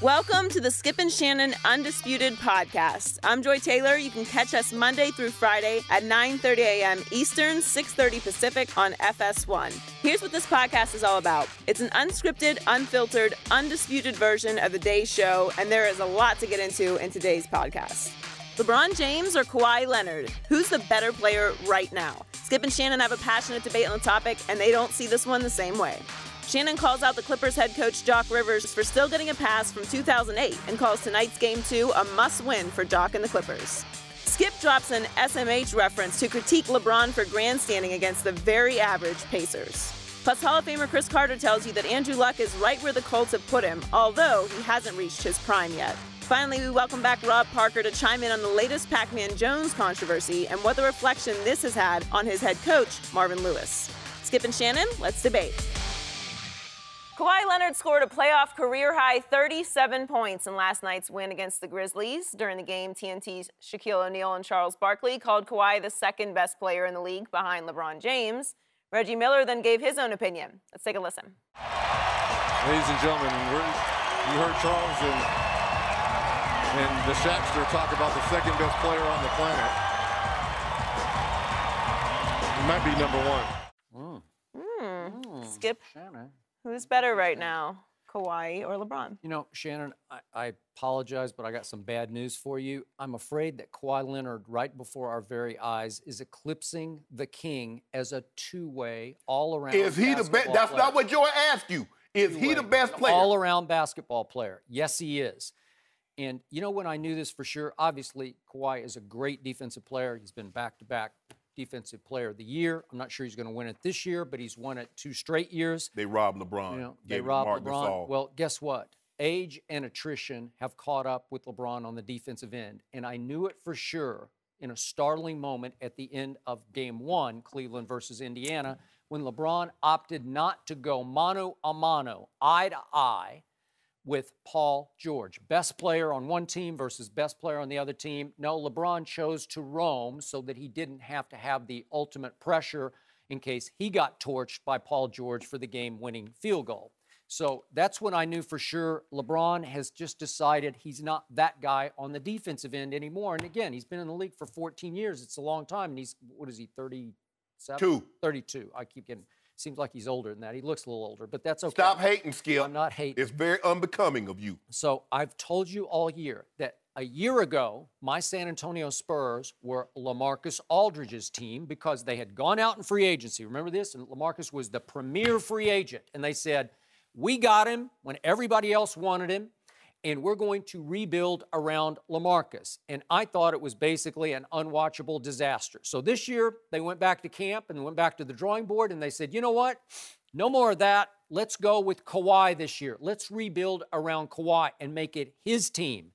Welcome to the Skip and Shannon Undisputed podcast. I'm Joy Taylor. You can catch us Monday through Friday at 9:30 a.m. Eastern, 6:30 Pacific on FS1. Here's what this podcast is all about. It's an unscripted, unfiltered, undisputed version of the day's show, and there is a lot to get into in today's podcast. LeBron James or Kawhi Leonard? Who's the better player right now? Skip and Shannon have a passionate debate on the topic, and they don't see this one the same way. Shannon calls out the Clippers head coach Doc Rivers for still getting a pass from 2008 and calls tonight's Game 2 a must-win for Doc and the Clippers. Skip drops an SMH reference to critique LeBron for grandstanding against the very average Pacers. Plus, Hall of Famer Chris Carter tells you that Andrew Luck is right where the Colts have put him, although he hasn't reached his prime yet. Finally, we welcome back Rob Parker to chime in on the latest Pacman Jones controversy and what the reflection this has had on his head coach, Marvin Lewis. Skip and Shannon, let's debate. Kawhi Leonard scored a playoff career-high 37 points in last night's win against the Grizzlies. During the game, TNT's Shaquille O'Neal and Charles Barkley called Kawhi the second-best player in the league behind LeBron James. Reggie Miller then gave his own opinion. Let's take a listen. Ladies and gentlemen, you heard Charles and the Shackster talk about the second-best player on the planet. He might be number one. Skip. Shannon. Who's better right now, Kawhi or LeBron? You know, Shannon, I apologize, but I got some bad news for you. I'm afraid that Kawhi Leonard, right before our very eyes, is eclipsing the king as a two-way, all-around Is he the best? That's not what Joy asked you. Is he the best player? All-around basketball player. Yes, he is. And you know when I knew this for sure? Obviously, Kawhi is a great defensive player. He's been back-to-back Defensive Player of the Year. I'm not sure he's going to win it this year, but he's won it 2 straight years. They robbed LeBron. You know, they robbed LeBron. Well, guess what? Age and attrition have caught up with LeBron on the defensive end, and I knew it for sure in a startling moment at the end of Game 1, Cleveland versus Indiana, when LeBron opted not to go mano a mano, eye to eye, with Paul George. Best player on one team versus best player on the other team. No, LeBron chose to roam so that he didn't have to have the ultimate pressure in case he got torched by Paul George for the game-winning field goal. So that's when I knew for sure LeBron has just decided he's not that guy on the defensive end anymore. And again, he's been in the league for 14 years. It's a long time. And he's, what is he, 37? 32. I keep getting... Seems like he's older than that. He looks a little older, but that's okay. Stop hating, Skip. I'm not hating. It's very unbecoming of you. So I've told you all year that a year ago, my San Antonio Spurs were LaMarcus Aldridge's team because they had gone out in free agency. Remember this? And LaMarcus was the premier free agent. And they said, we got him when everybody else wanted him, and we're going to rebuild around LaMarcus. And I thought it was basically an unwatchable disaster. So this year, they went back to camp and went back to the drawing board, and they said, you know what? No more of that. Let's go with Kawhi this year. Let's rebuild around Kawhi and make it his team.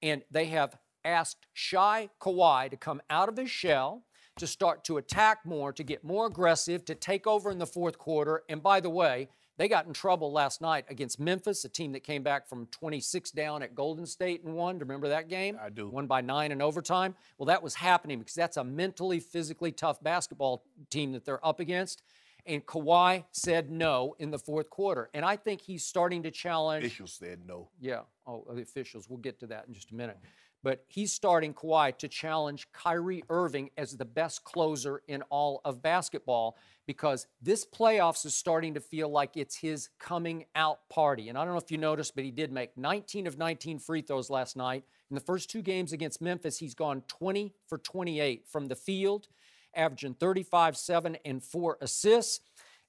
And they have asked shy Kawhi to come out of his shell, to start to attack more, to get more aggressive, to take over in the fourth quarter. And by the way, they got in trouble last night against Memphis, a team that came back from 26 down at Golden State and won. Do you remember that game? I do. Won by 9 in overtime. Well, that was happening because that's a mentally, physically tough basketball team that they're up against. And Kawhi said no in the fourth quarter. And I think he's starting to challenge. Officials said no. Yeah. Oh, the officials. We'll get to that in just a minute. But he's starting, Kawhi, to challenge Kyrie Irving as the best closer in all of basketball because this playoffs is starting to feel like it's his coming out party. And I don't know if you noticed, but he did make 19 of 19 free throws last night. In the first 2 games against Memphis, he's gone 20 for 28 from the field, averaging 35, 7, and 4 assists.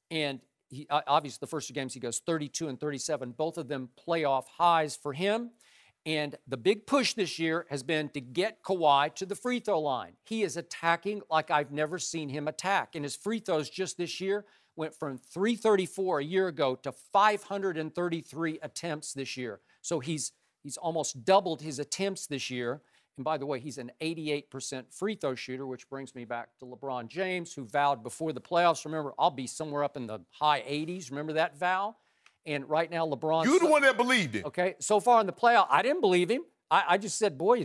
And he, obviously, the first 2 games, he goes 32 and 37, both of them playoff highs for him. And the big push this year has been to get Kawhi to the free throw line. He is attacking like I've never seen him attack. And his free throws just this year went from 334 a year ago to 533 attempts this year. So he's almost doubled his attempts this year. And by the way, he's an 88% free throw shooter, which brings me back to LeBron James, who vowed before the playoffs, remember, I'll be somewhere up in the high 80s. Remember that vow? And right now, LeBron... You're the one that believed it. Okay, so far in the playoff, I didn't believe him. I just said, boy,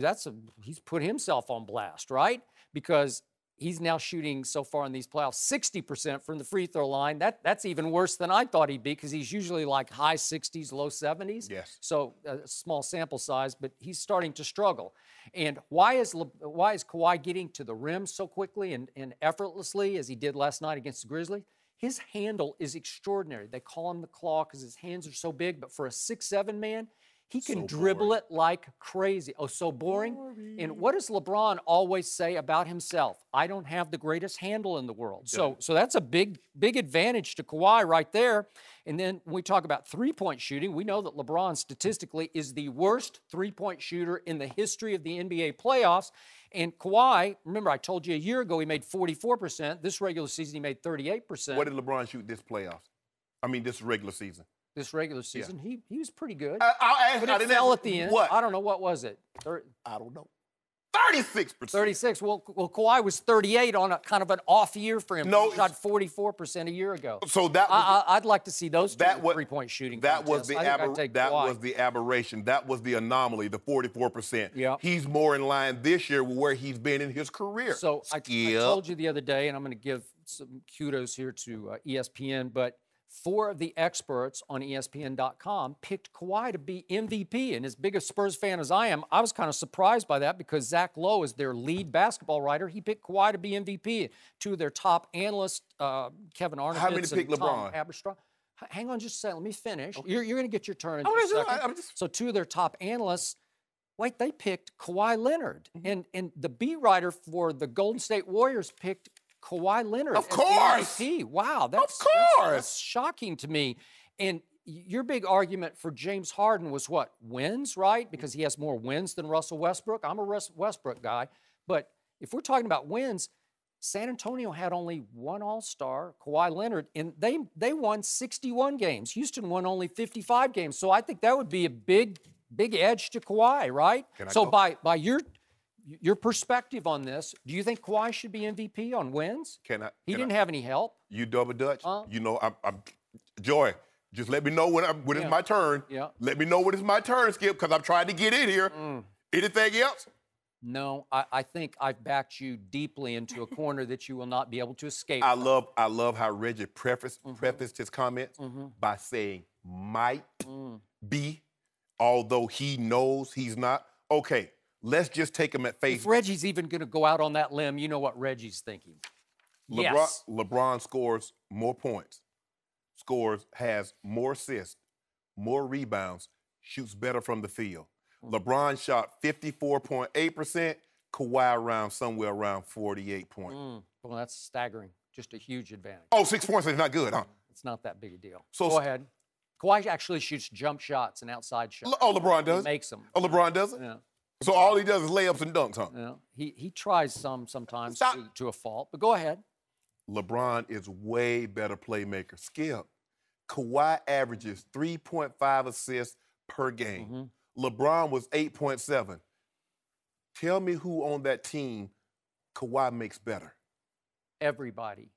he's put himself on blast, right? Because he's now shooting so far in these playoffs 60% from the free throw line. That's even worse than I thought he'd be because he's usually like high 60s, low 70s. Yes. So a small sample size, but he's starting to struggle. And why is Kawhi getting to the rim so quickly and effortlessly as he did last night against the Grizzlies? His handle is extraordinary. They call him the claw because his hands are so big, but for a 6'7" man, he can dribble it like crazy. Oh, so boring. And what does LeBron always say about himself? I don't have the greatest handle in the world. Yeah. So that's a big advantage to Kawhi right there. And then when we talk about three-point shooting, we know that LeBron statistically is the worst three-point shooter in the history of the NBA playoffs. And Kawhi, remember I told you a year ago he made 44%. This regular season he made 38%. What did LeBron shoot this playoffs? I mean, this regular season. This regular season, he was pretty good. But it fell at the end. What? I don't know. What was it? I don't know. 36%. 36. Well, Kawhi was 38 on a kind of an off year for him. No, he shot 44% a year ago. So that was I'd like to see those three-point shooting. That was contests. the aberration. That was the anomaly. The 44%. Yeah. He's more in line this year with where he's been in his career. So I told you the other day, and I'm going to give some kudos here to ESPN, but 4 of the experts on ESPN.com picked Kawhi to be MVP. And as big a Spurs fan as I am, I was kind of surprised by that because Zach Lowe is their lead basketball writer. He picked Kawhi to be MVP. 2 of their top analysts, Kevin Arnovitz How many picked and LeBron? Tom Haberstroh. Hang on just a second. Let me finish. Okay. You're going to get your turn in just a second. So 2 of their top analysts, they picked Kawhi Leonard. Mm-hmm. And the beat writer for the Golden State Warriors picked Kawhi Leonard. Of course. MVP. Wow, that's shocking to me. And your big argument for James Harden was what? Wins, right? Because he has more wins than Russell Westbrook. I'm a Westbrook guy. But if we're talking about wins, San Antonio had only 1 All-Star, Kawhi Leonard, and they won 61 games. Houston won only 55 games. So I think that would be a big edge to Kawhi, right? So by your perspective on this, do you think Kawhi should be MVP on wins? He didn't have any help. You double Dutch. You know, I'm Joy. Just let me know when it's my turn. Yeah. Let me know when it's my turn, Skip, because I'm trying to get in here. Anything else? No, I think I've backed you deeply into a corner that you will not be able to escape. I love how Reggie prefaced his comments by saying might be, although he knows he's not. Okay. Let's just take him at face. If Reggie's even going to go out on that limb, you know what Reggie's thinking. Yes. LeBron scores more points, has more assists, more rebounds, shoots better from the field. LeBron shot 54.8%, Kawhi around somewhere around 48 points. Well, that's staggering. Just a huge advantage. Oh, 6 points is not good, huh? It's not that big a deal. So go ahead. Kawhi actually shoots jump shots and outside shots. Oh, LeBron does? He makes them. Oh, LeBron does it? Yeah. So all he does is layups and dunks, huh? Yeah. He tries sometimes to a fault, but go ahead. LeBron is way better playmaker. Skip. Kawhi averages 3.5 assists per game. LeBron was 8.7. Tell me who on that team Kawhi makes better. Everybody.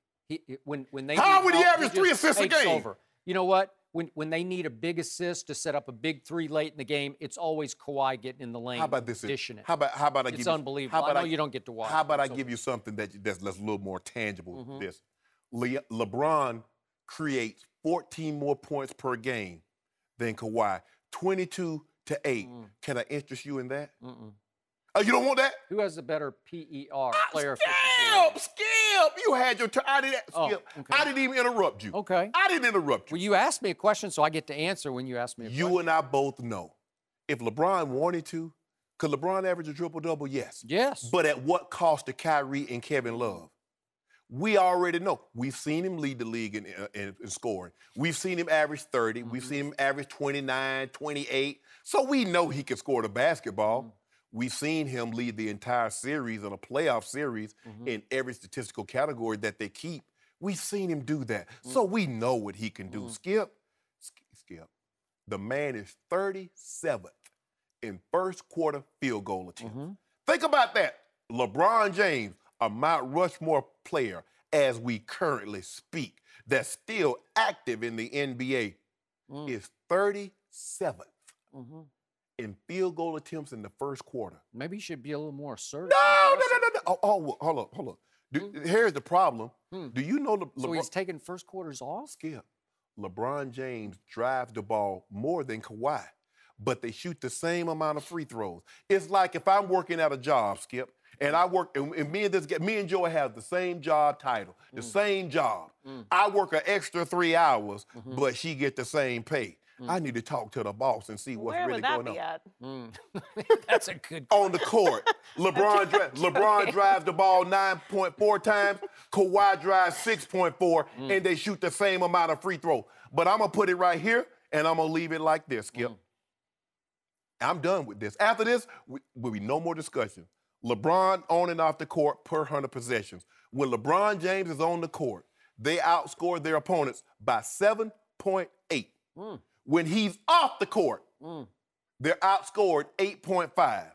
When they how would he average 3 assists a game? Over. You know what? When they need a big assist to set up a big 3 late in the game, it's always Kawhi getting in the lane. How about this? Dishing it. How about I give you? It's unbelievable. I know you don't get to watch. How about I give you something that's a little more tangible than this? LeBron creates 14 more points per game than Kawhi. 22-8. Can I interest you in that? Oh, you don't want that? Who has a better PER? Player Skip! You had your turn. I didn't even interrupt you. Okay. I didn't interrupt you. Well, you asked me a question, so I get to answer when you ask me a question. You and I both know. If LeBron wanted to, could LeBron average a triple-double? Yes. Yes. But at what cost to Kyrie and Kevin Love? We already know. We've seen him lead the league in scoring. We've seen him average 30. We've seen him average 29, 28. So we know he can score the basketball. We've seen him lead the entire series in a playoff series in every statistical category that they keep. We've seen him do that. So we know what he can do. Skip, the man is 37th in first quarter field goal attempts. Think about that. LeBron James, a Mount Rushmore player as we currently speak, that's still active in the NBA, is 37th. In field goal attempts in the first quarter. Maybe you should be a little more assertive. No. Oh, hold up. Here's the problem. Do you know LeBron? So he's taking first quarters off? Skip. LeBron James drives the ball more than Kawhi, but they shoot the same amount of free throws. It's like if I'm working at a job, Skip, and I work, and me and Joy have the same job title, the same job. I work an extra 3 hours, but she get the same pay. I need to talk to the boss and see what's really going on. Where would that be at? That's a good On the court. LeBron drives the ball 9.4 times. Kawhi drives 6.4, and they shoot the same amount of free throw. But I'm going to put it right here, and I'm going to leave it like this, Skip. I'm done with this. After this, will be no more discussion. LeBron on and off the court per 100 possessions. When LeBron James is on the court, they outscore their opponents by 7.8. When he's off the court, they're outscored 8.5.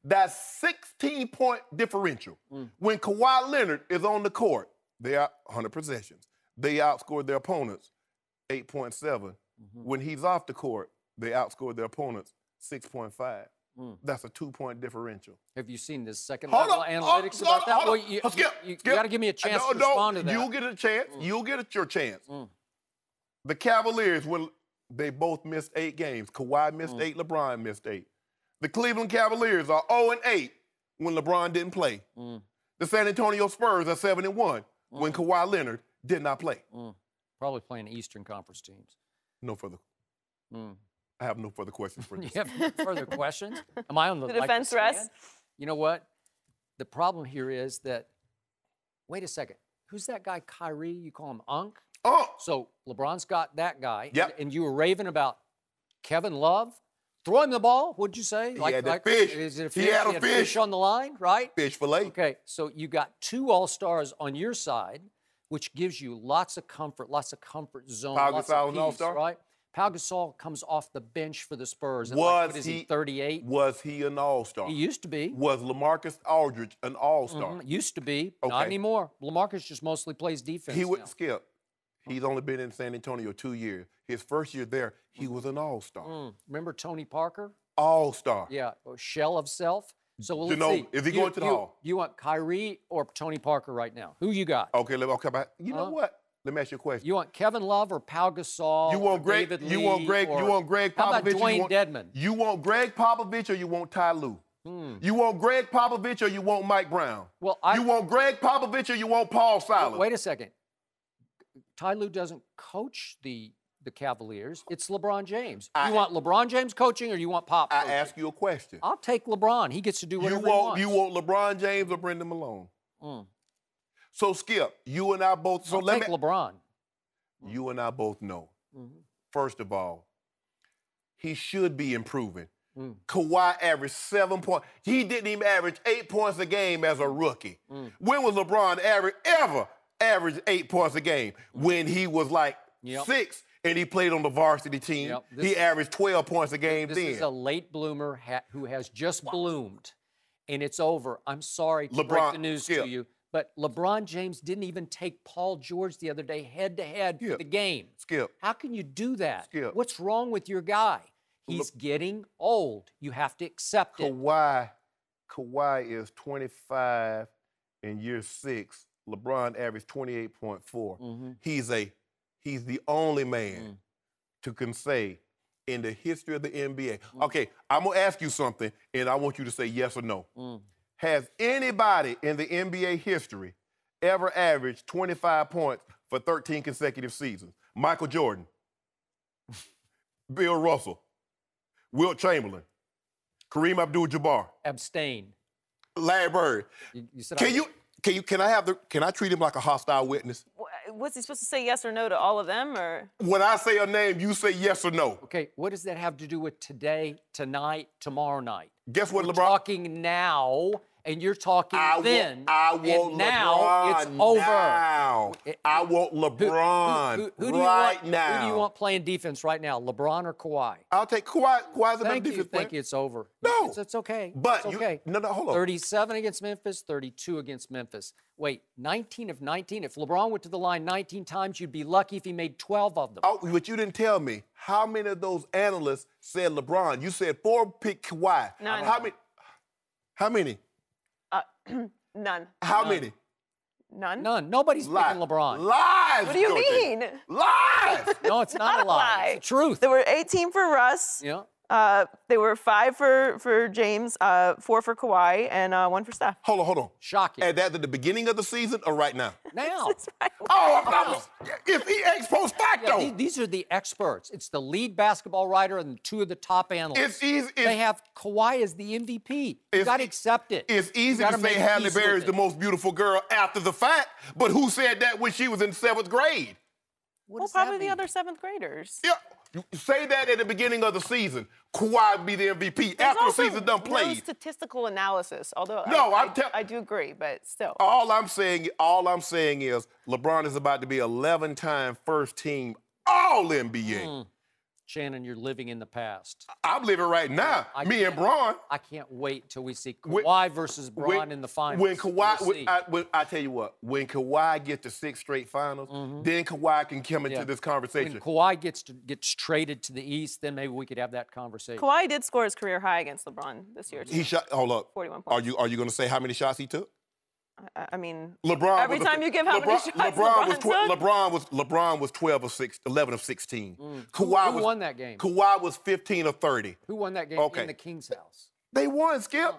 That's 16-point differential. When Kawhi Leonard is on the court, they are 100 possessions. They outscored their opponents 8.7. When he's off the court, they outscored their opponents 6.5. That's a 2-point differential. Have you seen this second level analytics about that? Well, you got to give me a chance to respond to that. You'll get a chance. You'll get your chance. The Cavaliers, when they both missed 8 games. Kawhi missed 8, LeBron missed 8. The Cleveland Cavaliers are 0-8 when LeBron didn't play. The San Antonio Spurs are 7-1 when Kawhi Leonard did not play. Probably playing Eastern Conference teams. No further. I have no further questions for you. You have no further questions? Am I on the defense rest? You know what? The problem here is that, wait a second, who's that guy, Kyrie? You call him Unk? So LeBron's got that guy. Yep. And you were raving about Kevin Love. Throw him the ball, what'd you say? He had a fish. Is it a fish? He had a fish on the line, right? Fish fillet. Okay, so you got 2 All-Stars on your side, which gives you lots of comfort zone, lots of peace, right? Pau Gasol comes off the bench for the Spurs. And what is he, 38? Was he an all-star? He used to be. Was LaMarcus Aldridge an all-star? Used to be. Okay. Not anymore. LaMarcus just mostly plays defense He would skip. He's only been in San Antonio 2 years. His first year there, he was an all-star. Remember Tony Parker? All-star. Yeah, a shell of self. So let's see. Is he going to the Hall? You want Kyrie or Tony Parker right now? Who you got? Okay, let me come back. You know what? Let me ask you a question. You want Kevin Love or Pau Gasol? You want Greg? David You Lee want Greg? or, You want Greg Popovich? How about Dwayne Dedmon? You want Greg Popovich or you want Ty Lue? You want Greg Popovich or you want Mike Brown? Well, you want Greg Popovich or you want Paul Silas? Wait a second. Ty Lue doesn't coach the Cavaliers. It's LeBron James. You want LeBron James coaching or you want Pop coaching? I ask you a question. I'll take LeBron. He gets to do whatever he wants. You want LeBron James or Brendan Malone? So, Skip, you and I both... So I'll take LeBron. You and I both know, first of all, he should be improving. Kawhi averaged 7 points. He didn't even average 8 points a game as a rookie. When was LeBron ever average 8 points a game? When he was like 6 and he played on the varsity team. He averaged 12 points a game then. This is a late bloomer who has just bloomed, and it's over. I'm sorry to break the news to you. But LeBron James didn't even take Paul George the other day head-to-head for the game. How can you do that? What's wrong with your guy? He's getting old. You have to accept it. Kawhi is 25 in year 6. LeBron averaged 28.4. He's the only man to can say in the history of the NBA. Okay, I'm going to ask you something, and I want you to say yes or no. Has anybody in the NBA history ever averaged 25 points for 13 consecutive seasons? Michael Jordan, Bill Russell, Wilt Chamberlain, Kareem Abdul-Jabbar. Abstain. Larry Bird. You said can I treat him like a hostile witness? Was he supposed to say yes or no to all of them, or? When I say a name, you say yes or no. Okay, what does that have to do with today, tonight, tomorrow night? Guess what, We're LeBron? Talking now, and you're talking then. I want now LeBron it's over. Now. I want LeBron right now. Who do you want playing defense right now, LeBron or Kawhi? I'll take Kawhi. Kawhi's a better defense player. Thank you. It's over. No. It's okay. But it's okay. Hold on. 37 against Memphis, 32 against Memphis. Wait, 19 of 19? If LeBron went to the line 19 times, you'd be lucky if he made 12 of them. Oh, but you didn't tell me. How many of those analysts said LeBron? You said 4 pick Kawhi. None. How many? None. How many? None? None. Nobody's picking LeBron. Lies. What do you mean? Lies. No, it's not a lie. It's the truth. There were 18 for Russ. Yeah. There were 5 for James, 4 for Kawhi, and 1 for Steph. Hold on. Shocking. At the beginning of the season or right now? Now. Oh, if he ex post facto. Yeah, these are the experts. It's the lead basketball writer and 2 of the top analysts. It's easy. They have Kawhi as the MVP. You got to accept it. It's easy to say Halle Berry is the most beautiful girl after the fact, but who said that when she was in 7th grade? Well, probably the other 7th graders. Yeah. You say that at the beginning of the season. Kawhi would be the MVP after the season done played. No statistical analysis, although no, I do agree, but still. All I'm saying is LeBron is about to be 11-time first team All-NBA. Shannon, you're living in the past. I'm living right now. Me and Bron. I can't wait till we see Kawhi versus Bron in the finals. When Kawhi, I tell you what, when Kawhi gets to 6 straight finals, then Kawhi can come into this conversation. When Kawhi gets traded to the East, then maybe we could have that conversation. Kawhi did score his career high against LeBron this year, too. He shot, hold up. 41 points. Are you going to say how many shots he took? I mean, LeBron every time you give how many shots LeBron was 11 of 16. Kawhi who won that game? Kawhi was 15 of 30. Who won that game in the Kings' house? They won, Skip.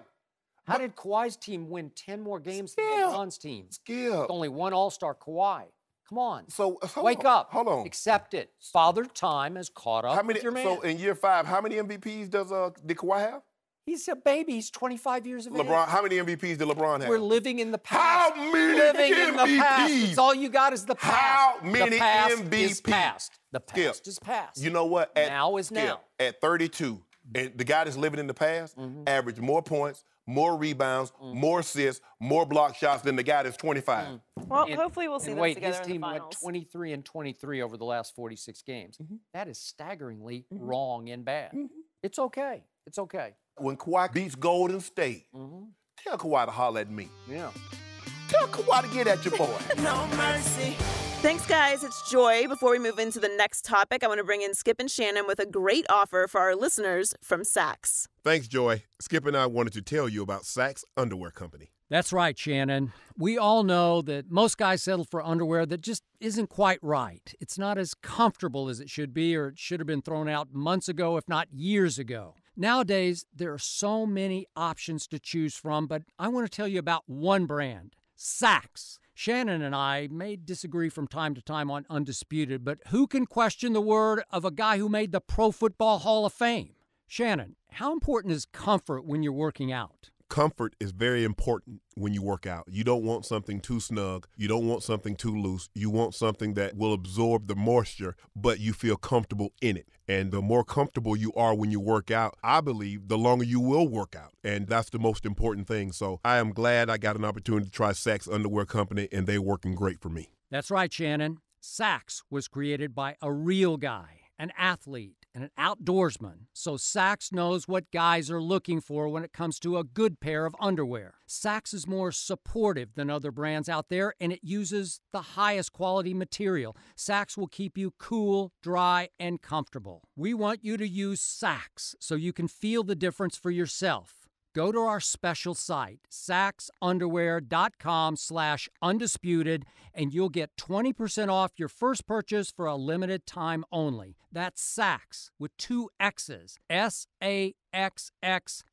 How did Kawhi's team win 10 more games than LeBron's team? Skip. With only 1 All-Star Kawhi. Come on. So wake up. Hold on. Accept it. Father Time has caught up with your man. So in year 5, how many MVPs did Kawhi have? He's a baby. He's 25 years of age. How many MVPs did LeBron have? We're living in the past. How many living MVPs? In the past. It's all you got is the past. How many the past MVPs? Is past. The past is past. You know what? Now is now. At 32, and the guy that's living in the past averaged more points, more rebounds, more assists, more block shots than the guy that's 25. Well, hopefully we'll see them together his team in the finals. went 23 and 23 over the last 46 games. That is staggeringly wrong and bad. It's okay. It's okay. When Kawhi beats Golden State, tell Kawhi to holler at me. Yeah. Tell Kawhi to get at your boy. No mercy. Thanks, guys. It's Joy. Before we move into the next topic, I want to bring in Skip and Shannon with a great offer for our listeners from Saks. Thanks, Joy. Skip and I wanted to tell you about Saks Underwear Company. That's right, Shannon. We all know that most guys settle for underwear that just isn't quite right. It's not as comfortable as it should be, or it should have been thrown out months ago, if not years ago. Nowadays, there are so many options to choose from, but I want to tell you about one brand, Saks. Shannon and I may disagree from time to time on Undisputed, but who can question the word of a guy who made the Pro Football Hall of Fame? Shannon, how important is comfort when you're working out? Comfort is very important when you work out. You don't want something too snug. You don't want something too loose. You want something that will absorb the moisture, but you feel comfortable in it. And the more comfortable you are when you work out, I believe the longer you will work out. And that's the most important thing. So I am glad I got an opportunity to try Saks Underwear Company, and they're working great for me. That's right, Shannon. Saks was created by a real guy, an athlete, and an outdoorsman, so Saks knows what guys are looking for when it comes to a good pair of underwear. Saks is more supportive than other brands out there, and it uses the highest quality material. Saks will keep you cool, dry, and comfortable. We want you to use Saks so you can feel the difference for yourself. Go to our special site, SaksUnderwear.com/undisputed, and you'll get 20% off your first purchase for a limited time only. That's Saks with 2 X's, SAXX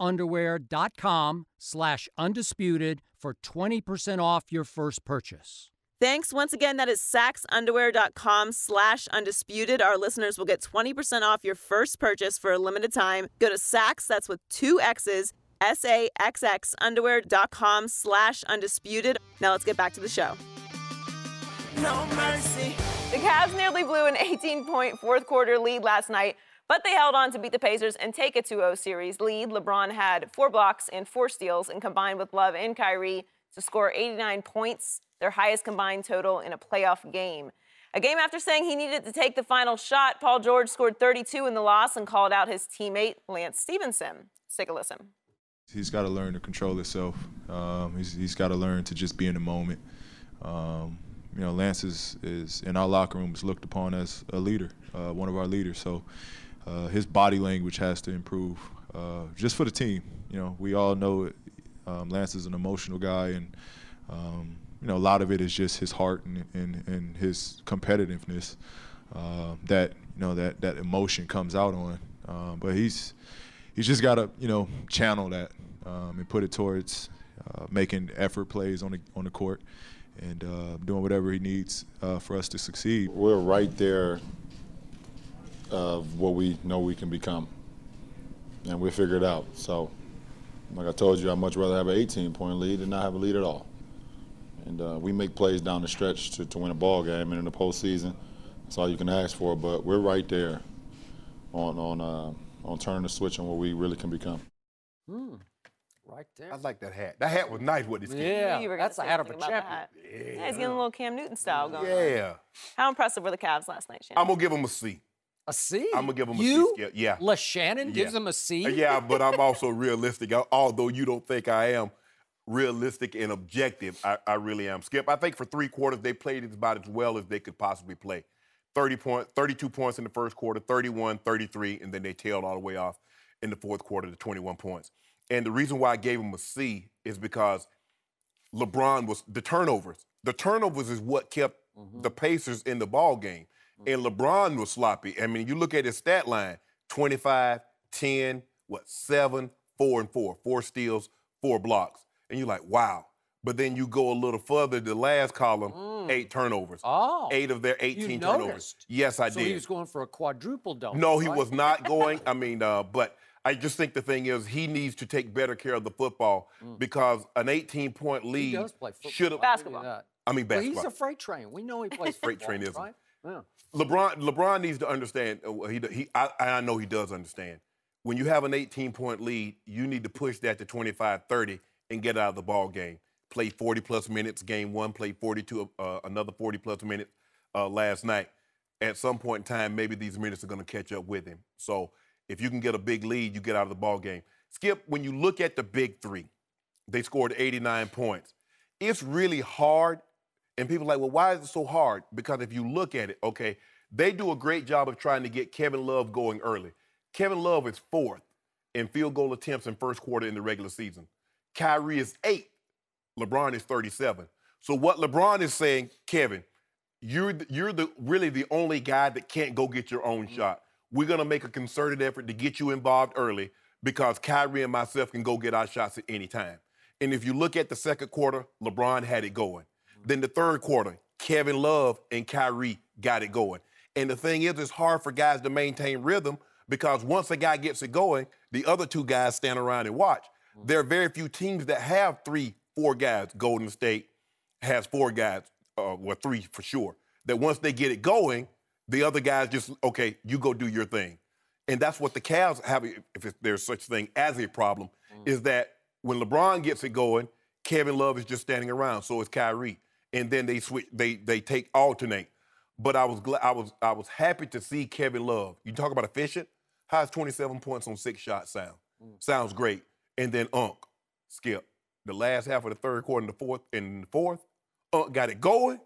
underwear.com/undisputed for 20% off your first purchase. Thanks. Once again, that is SaksUnderwear.com/undisputed. Our listeners will get 20% off your first purchase for a limited time. Go to Saks, that's with 2 X's, SAXX underwear.com/undisputed. Now let's get back to the show. No mercy. The Cavs nearly blew an 18-point fourth quarter lead last night, but they held on to beat the Pacers and take a 2-0 series lead. LeBron had 4 blocks and 4 steals, and combined with Love and Kyrie to score 89 points, their highest combined total in a playoff game. A game after saying he needed to take the final shot, Paul George scored 32 in the loss and called out his teammate Lance Stevenson. Let's take a listen. He's got to learn to control himself. He's got to learn to just be in the moment. Lance is in our locker room is looked upon as a leader, one of our leaders. So his body language has to improve just for the team. We all know it. Lance is an emotional guy, and a lot of it is just his heart and his competitiveness that that emotion comes out on. But he's just got to channel that and put it towards making effort plays on the court and doing whatever he needs for us to succeed. We're right there of what we know we can become, and we figure it out. So, like I told you, I'd much rather have an 18-point lead than not have a lead at all. And we make plays down the stretch to win a ball game, and in the postseason, that's all you can ask for. But we're right there on turning the switch on what we really can become. Right there. I like that hat. That hat was nice with his skin. Yeah, that's the hat of a champion. Yeah, he's getting a little Cam Newton style going on. Yeah. How impressive were the Cavs last night, Shannon? I'm going to give him a C. A C? I'm going to give him a you? C. Yeah. Shannon gives him a C? Yeah, but I'm also realistic. Although you don't think I am realistic and objective, I really am. Skip, I think for 3 quarters they played about as well as they could possibly play. 32 points in the first quarter, 31, 33, and then they tailed all the way off in the fourth quarter to 21 points. And the reason why I gave him a C is because LeBron was the turnovers. The turnovers is what kept the Pacers in the ball game. And LeBron was sloppy. I mean, you look at his stat line, 25, 10, 7, 4 and 4. 4 steals, 4 blocks. And you're like, wow. But then you go a little further, the last column, 8 turnovers. Oh. 8 of their 18 turnovers. Noticed. Yes, I so did. He was going for a quadruple double. No, he was not going. I mean, but I just think the thing is he needs to take better care of the football because an 18-point lead should have. Basketball. I mean, basketball. Well, he's a freight train. We know he plays freight football, trainism. right? Yeah. LeBron needs to understand. I know he does understand. When you have an 18-point lead, you need to push that to 25, 30 and get out of the ball game. Play 40-plus minutes game 1, played 42, another 40-plus minutes last night. At some point in time, maybe these minutes are going to catch up with him. So if you can get a big lead, you get out of the ball game. Skip, when you look at the big 3, they scored 89 points. It's really hard, and people are like, well, why is it so hard? Because if you look at it, okay, they do a great job of trying to get Kevin Love going early. Kevin Love is 4th in field goal attempts in first quarter in the regular season. Kyrie is 8th. LeBron is 37. So what LeBron is saying, Kevin, you're really the only guy that can't go get your own shot. We're going to make a concerted effort to get you involved early because Kyrie and myself can go get our shots at any time. And if you look at the second quarter, LeBron had it going. Then the third quarter, Kevin Love and Kyrie got it going. And the thing is, it's hard for guys to maintain rhythm because once a guy gets it going, the other 2 guys stand around and watch. There are very few teams that have 3, 4 guys. Golden State has 4 guys, 3 for sure, that once they get it going, the other guys just, okay, you go do your thing. And that's what the Cavs have, if there's such thing as a problem, is that when LeBron gets it going, Kevin Love is just standing around, so is Kyrie. And then they switch, they take alternate. But I was happy to see Kevin Love. You talk about efficient? How's 27 points on 6 shots sound? Sounds great. And then Skip. The last half of the third quarter in the fourth, got it going.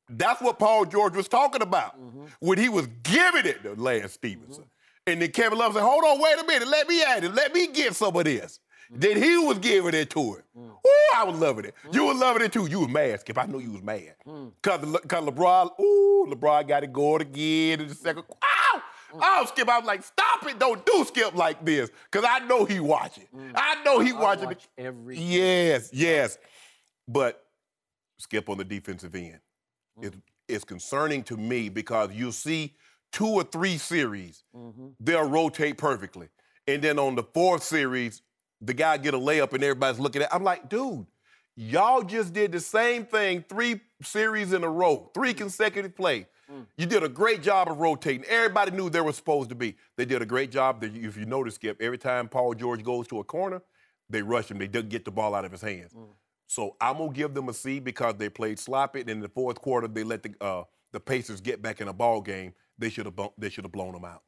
That's what Paul George was talking about when he was giving it to Lance Stevenson. And then Kevin Love said, hold on, wait a minute, let me at it. Let me get some of this. Then he was giving it to him. Ooh, I was loving it. You were loving it too. You was mad, Skip. I knew you was mad. Because LeBron got it going again in the second. Ow! Oh, Skip, I was like, stop it. Don't do Skip like this. Because I know he watching. I know he watching. Watch every Yes. But Skip on the defensive end. It's concerning to me because you see 2 or 3 series, they'll rotate perfectly. And then on the 4th series, the guy get a layup and everybody's looking at it. I'm like, dude, y'all just did the same thing 3 series in a row, 3 consecutive plays. You did a great job of rotating. Everybody knew they were supposed to be. They did a great job. If you notice, Skip, every time Paul George goes to a corner, they rush him. They don't get the ball out of his hands. So I'm going to give them a C because they played sloppy. And in the fourth quarter, they let the Pacers get back in a ball game. They should have blown them out.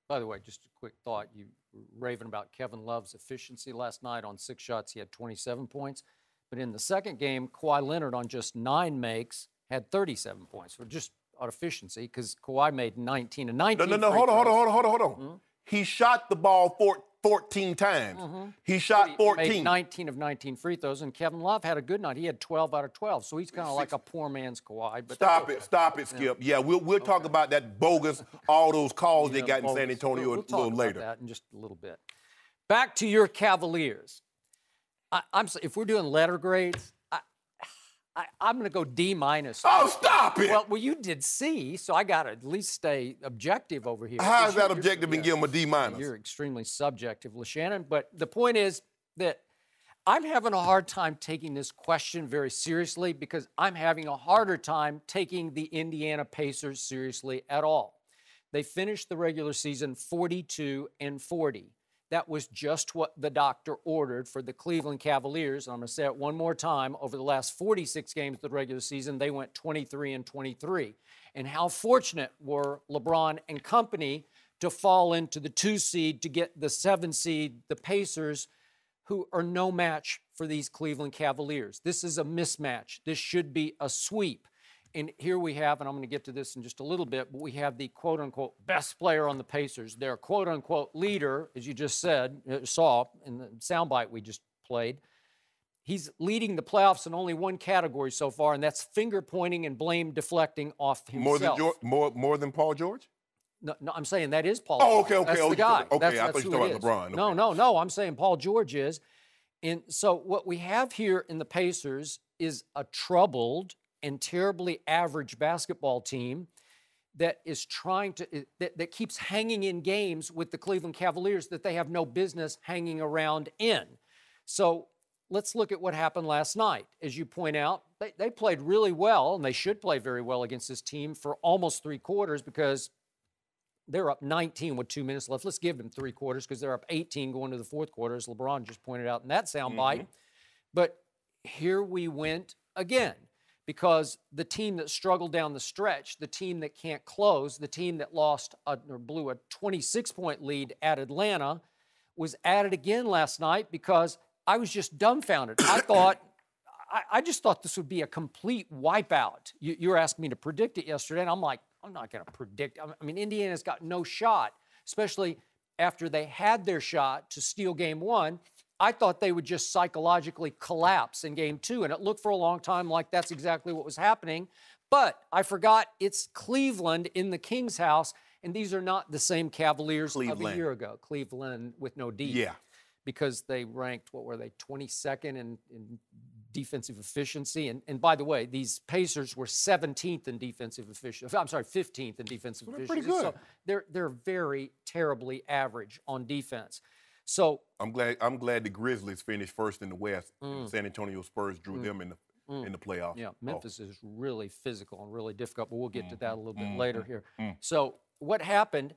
By the way, just a quick thought. You were raving about Kevin Love's efficiency last night. On 6 shots, he had 27 points. But in the second game, Kawhi Leonard on just 9 makes had 37 points. So just on efficiency, because Kawhi made 19 and 19. No, hold on. He shot the ball 14 times. He shot 14. He made 19 of 19 free throws, and Kevin Love had a good night. He had 12 out of 12, so he's kind of like a poor man's Kawhi. But Stop it, Skip. Yeah, we'll talk about that bogus, all those calls they got in San Antonio we'll a little later. That in just a little bit. Back to your Cavaliers. If we're doing letter grades, I'm going to go D-. Oh, stop it! Well, you did C, so I got to at least stay objective over here. How is that objective and give him a D-? You're extremely subjective, Shannon. But the point is that I'm having a hard time taking this question very seriously because I'm having a harder time taking the Indiana Pacers seriously at all. They finished the regular season 42-40. That was just what the doctor ordered for the Cleveland Cavaliers. And I'm going to say it one more time. Over the last 46 games of the regular season, they went 23-23. And how fortunate were LeBron and company to fall into the 2 seed to get the 7 seed, the Pacers, who are no match for these Cleveland Cavaliers. This is a mismatch. This should be a sweep. And here we have, and I'm going to get to this in just a little bit, but we have the quote-unquote best player on the Pacers. Their quote-unquote leader, as you just saw in the soundbite we just played. He's leading the playoffs in only one category so far, and that's finger-pointing and blame deflecting off himself. More than Paul George? No, I'm saying that is Paul George. Okay. That's the guy. Okay, I thought you were talking about LeBron. Okay. No, I'm saying Paul George is. And so what we have here in the Pacers is a troubled and terribly average basketball team that is that keeps hanging in games with the Cleveland Cavaliers that they have no business hanging around in. So let's look at what happened last night. As you point out, they played really well, and they should play very well against this team for almost 3 quarters because they're up 19 with 2 minutes left. Let's give them 3 quarters because they're up 18 going to the 4th quarter, as LeBron just pointed out in that soundbite. But here we went again. Because the team that struggled down the stretch, the team that can't close, the team that blew a 26-point lead at Atlanta was at it again last night because I was just dumbfounded. I just thought this would be a complete wipeout. You were asking me to predict it yesterday, and I'm like, I'm not going to predict. I mean, Indiana's got no shot, especially after they had their shot to steal game 1. I thought they would just psychologically collapse in game 2, and it looked for a long time like that's exactly what was happening. But I forgot it's Cleveland in the King's house, and these are not the same Cavaliers of a year ago. Cleveland with no D. Yeah. Because they ranked, 22nd in defensive efficiency. And by the way, these Pacers were 17th in defensive efficiency. I'm sorry, 15th in defensive efficiency. Pretty good. So they're very terribly average on defense. So I'm glad the Grizzlies finished first in the West. And San Antonio Spurs drew them in the playoffs. Yeah, Memphis is really physical and really difficult, but we'll get to that a little bit later here. So what happened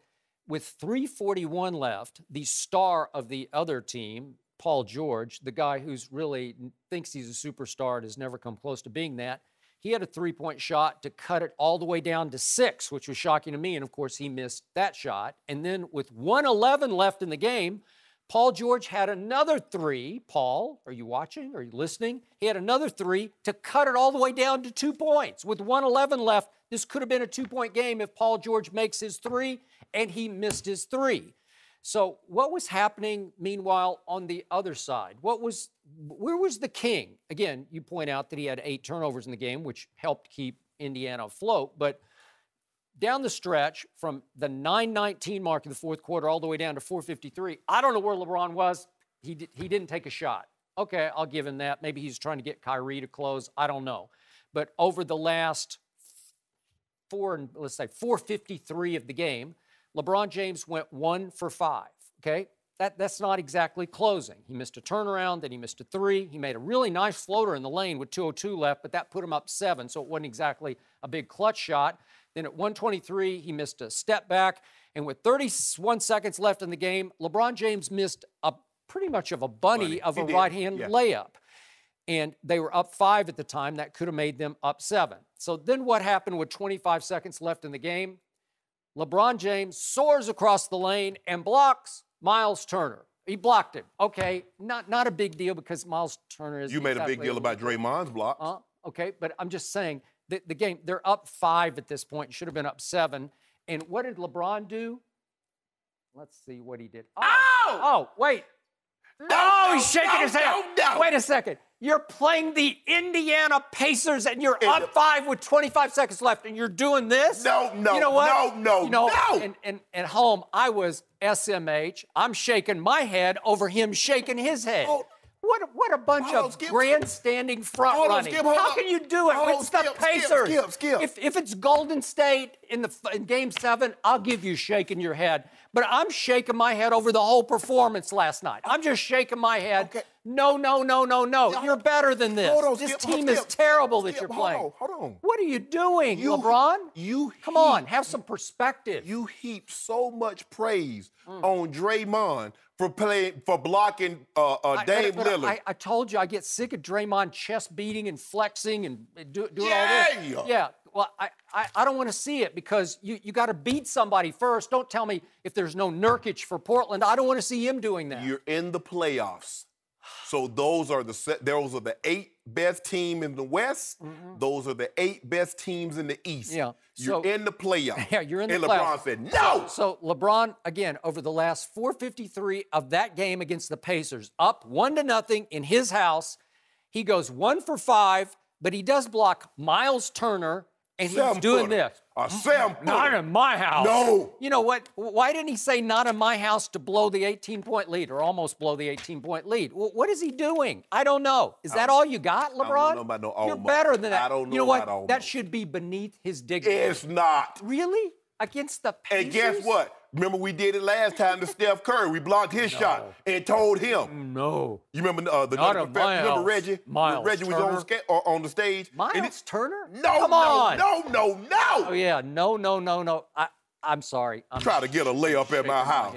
with 3:41 left, the star of the other team, Paul George, the guy who's really thinks he's a superstar and has never come close to being that, he had a 3-point shot to cut it all the way down to 6, which was shocking to me. And of course, he missed that shot. And then with 1:11 left in the game, Paul George had another 3. Paul, are you watching? Are you listening? He had another 3 to cut it all the way down to 2 points. With 1:11 left, this could have been a 2-point game if Paul George makes his 3, and he missed his 3. So what was happening, meanwhile, on the other side? Where was the king? Again, you point out that he had 8 turnovers in the game, which helped keep Indiana afloat, but down the stretch from the 9:19 mark in the 4th quarter all the way down to 4:53, I don't know where LeBron was. He didn't take a shot. Okay, I'll give him that. Maybe he's trying to get Kyrie to close. I don't know. But over the last 4:53 of the game, LeBron James went 1 for 5. Okay, that's not exactly closing. He missed a turnaround, then he missed a 3. He made a really nice floater in the lane with 2:02 left, but that put him up 7, so it wasn't exactly a big clutch shot. Then at 1:23, he missed a step back. And with 31 seconds left in the game, LeBron James missed pretty much of a bunny of a right-hand layup. And they were up 5 at the time. That could have made them up 7. So then what happened with 25 seconds left in the game? LeBron James soars across the lane and blocks Miles Turner. He blocked him. Okay, not a big deal because Miles Turner is. You made a big deal about Draymond's block. Okay, but I'm just saying. The game, they're up 5 at this point. Should have been up 7. And what did LeBron do? Let's see what he did. Oh, wait. No, he's shaking his head. No. Wait a second. You're playing the Indiana Pacers, and you're up 5 with 25 seconds left, and you're doing this? No. You know what? No. And at home, I was SMH. I'm shaking my head over him shaking his head. What a bunch of grandstanding front running. How can you do it? It's the Pacers. Skip. If it's Golden State in Game 7, I'll give you shaking your head. But I'm shaking my head over the whole performance last night. I'm just shaking my head. Okay. No. You're better than this. This team is terrible that you're playing. Hold on. What are you doing, LeBron? Come on, have some perspective. You heap so much praise on Draymond for blocking Dame Lillard. I told you I get sick of Draymond chest beating and flexing and doing all this. Yeah. Well, I don't want to see it because you got to beat somebody first. Don't tell me if there's no Nurkic for Portland. I don't want to see him doing that. You're in the playoffs. So those are the 8 best team in the West. Those are the 8 best teams in the East. Yeah. You're in the playoffs. Yeah, you're in the playoffs. playoffs. LeBron said no. So LeBron, again, over the last 4:53 of that game against the Pacers, up 1-0 in his house. He goes 1 for 5, but he does block Miles Turner, and he's doing this. Not in my house. No. You know what? Why didn't he say not in my house to blow the 18-point lead or almost blow the 18-point lead? What is he doing? I don't know. Is that all you got, LeBron? I don't know about no almost. You're better than that. I don't know you know what? about almost. That should be beneath his dignity. It's not. Really? Against the Pacers? And guess what? Remember we did it last time to Steph Curry. We blocked his shot and told him. No. You remember Remember Reggie? Miles Reggie was on the stage. Miles Turner? No, Come on. No. Oh, yeah. No. I'm sorry. Try to get a layup at my house.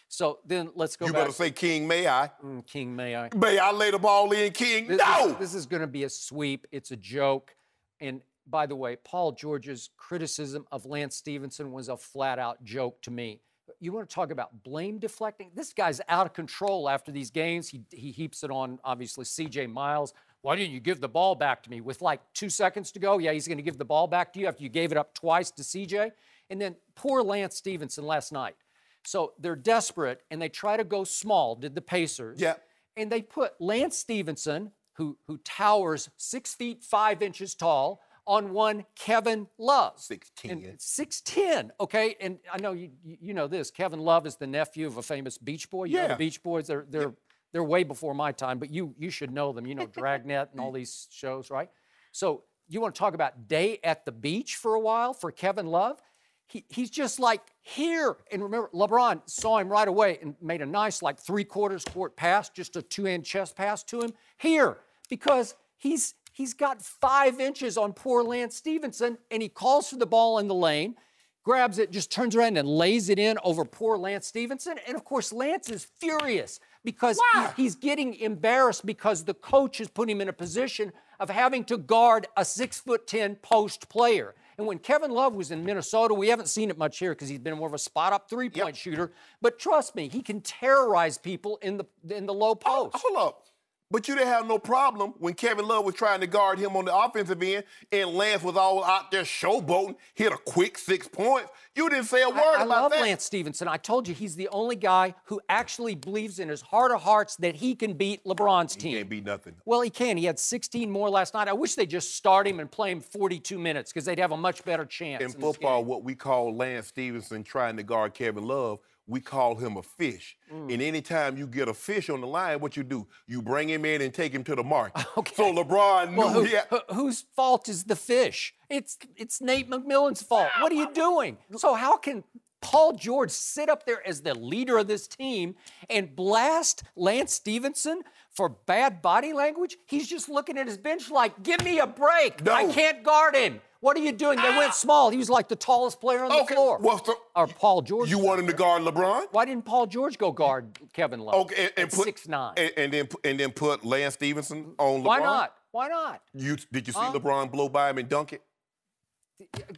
So then let's go back. You better say, King, may I? King, may I? May I lay the ball in, King? This is going to be a sweep. It's a joke. And by the way, Paul George's criticism of Lance Stevenson was a flat-out joke to me. You want to talk about blame deflecting? This guy's out of control after these games. He heaps it on, obviously, C.J. Miles. Why didn't you give the ball back to me? With like 2 seconds to go, yeah, he's going to give the ball back to you after you gave it up twice to C.J. And then poor Lance Stevenson last night. So they're desperate, and they try to go small, did the Pacers. Yeah. And they put Lance Stevenson, who towers 6 feet 5 inches tall, on one Kevin Love. 6'10". 6'10", okay? And I know you know this. Kevin Love is the nephew of a famous Beach Boy. You know the Beach Boys? They're way before my time, but you should know them. You know Dragnet and all these shows, right? So you want to talk about day at the beach for a while for Kevin Love? He's just like here. And remember, LeBron saw him right away and made a nice like 3/4 court pass, just a 2-hand chest pass to him. Here, because he's got 5 inches on poor Lance Stevenson, and he calls for the ball in the lane, grabs it, just turns around and lays it in over poor Lance Stevenson. And, of course, Lance is furious because he's getting embarrassed because the coach has put him in a position of having to guard a 6'10" post player. And when Kevin Love was in Minnesota, we haven't seen it much here because he's been more of a spot-up three-point shooter. But trust me, he can terrorize people in the low post. Hold up. But you didn't have no problem when Kevin Love was trying to guard him on the offensive end and Lance was all out there showboating, hit a quick 6 points. You didn't say a word about that. I love Lance Stevenson. I told you he's the only guy who actually believes in his heart of hearts that he can beat LeBron's team. He can't beat nothing. Well, he can. He had 16 more last night. I wish they'd just start him and play him 42 minutes because they'd have a much better chance. In football, what we call Lance Stevenson trying to guard Kevin Love, we call him a fish. And anytime you get a fish on the line, what you do? You bring him in and take him to the market. Okay. So LeBron knew whose fault is the fish? It's Nate McMillan's fault. What are you doing? So how can Paul George sit up there as the leader of this team and blast Lance Stevenson for bad body language? He's just looking at his bench like, give me a break. No. I can't guard him. What are you doing? They went small. He was like the tallest player on the floor. Well, or Paul George. You want him to guard LeBron? Why didn't Paul George go guard Kevin Love? Okay, and put 6'9". and then put Lance Stevenson on LeBron? Why not? Why not? Did you see LeBron blow by him and dunk it?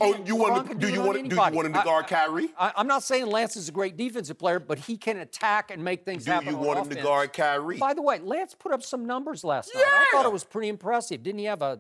Again, Do you want him to guard Kyrie? I'm not saying Lance is a great defensive player, but he can attack and make things happen. Do you want him to guard Kyrie? By the way, Lance put up some numbers last night. I thought it was pretty impressive. Didn't he have a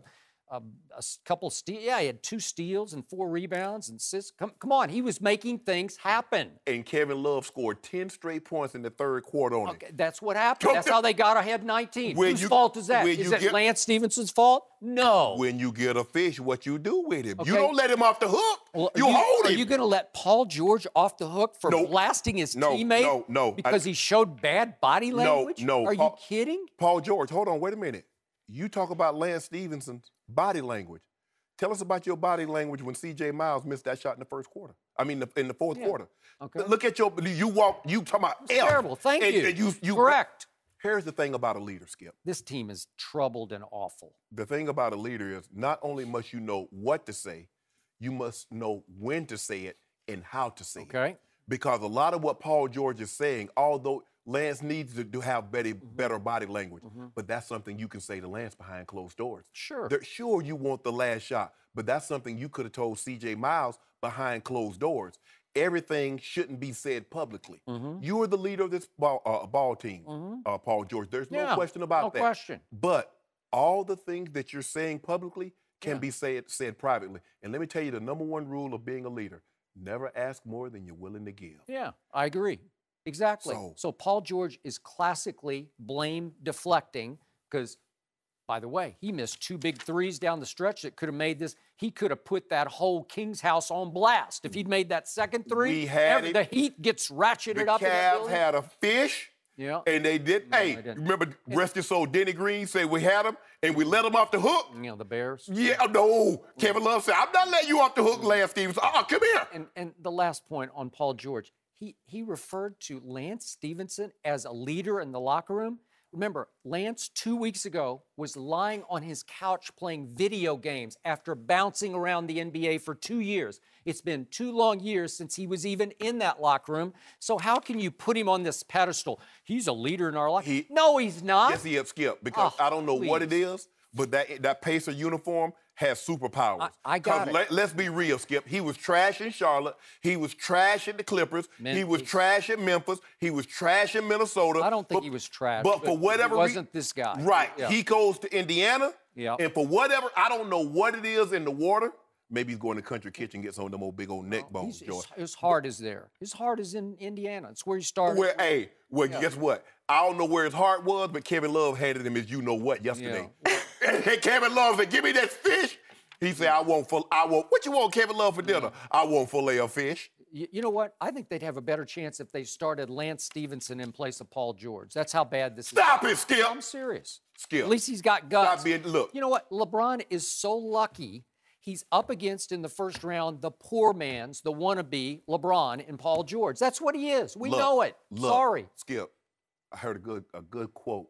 couple steals. Yeah, he had 2 steals and 4 rebounds and assists. Come on, he was making things happen. And Kevin Love scored 10 straight points in the third quarter on Okay, that's what happened. That's how they got ahead 19. Whose fault is that? Is it Lance Stephenson's fault? No. When you get a fish, what you do with him? Okay. You don't let him off the hook. Well, you hold him. Are you going to let Paul George off the hook for blasting his teammate? No. Because he showed bad body language? No. Are you kidding? Paul George, hold on, wait a minute. You talk about Lance Stephenson's body language. Tell us about your body language when C.J. Miles missed that shot in the first quarter. I mean, in the fourth quarter. Okay. Look at you talking about F. Terrible. Thank you. You. Correct. Here's the thing about a leader, Skip. This team is troubled and awful. The thing about a leader is not only must you know what to say, you must know when to say it and how to say it. Okay. Because a lot of what Paul George is saying, although Lance needs to have better body language, but that's something you can say to Lance behind closed doors. Sure. Sure, you want the last shot, but that's something you could have told C.J. Miles behind closed doors. Everything shouldn't be said publicly. You are the leader of this ball team, Paul George. There's no question about that. No question. But all the things that you're saying publicly can be said privately. And let me tell you the number one rule of being a leader: never ask more than you're willing to give. Yeah, I agree. Exactly. So Paul George is classically blame deflecting because, by the way, he missed 2 big threes down the stretch that could have made this. He could have put that whole Kings house on blast. If he'd made that second 3, the heat gets ratcheted up. The Cavs had a fish. Yeah. And they did. Remember, rest your soul, Denny Green said we had him and we let him off the hook. You know, the Bears. Yeah, no. Kevin Love said, I'm not letting you off the hook, Lance Stevenson. Come here. And the last point on Paul George, he referred to Lance Stevenson as a leader in the locker room. Remember, Lance 2 weeks ago was lying on his couch playing video games after bouncing around the NBA for 2 years. It's been 2 long years since he was even in that locker room. So how can you put him on this pedestal? He's a leader in our locker room. No, he's not. Yes, he is, Skip, because I don't know what it is, but that Pacer uniform has superpowers. I got it. Let's be real, Skip. He was trash in Charlotte. He was trash at the Clippers. He was trash at Memphis. He was trash in Minnesota. I don't think he was trash. But for whatever reason, wasn't this guy. Right. Yeah. He goes to Indiana. Yeah. And for whatever, I don't know what it is in the water. Maybe he's going to Country Kitchen and get some of them old big old neck bones, George. His heart is there. His heart is in Indiana. It's where he started. Guess what? I don't know where his heart was, but Kevin Love handed him his you-know-what yesterday. Yeah. And Kevin Love said, give me that fish. He said, I want, what you want, Kevin Love, for dinner? I want filet of fish. You know what? I think they'd have a better chance if they started Lance Stevenson in place of Paul George. That's how bad this is. Stop it, Skip. I'm serious. Skip. At least he's got guts. Look. You know what? LeBron is so lucky. He's up against, in the first round, the poor man's, the wannabe LeBron and Paul George. That's what he is. We know it. Sorry. Skip, I heard a good quote.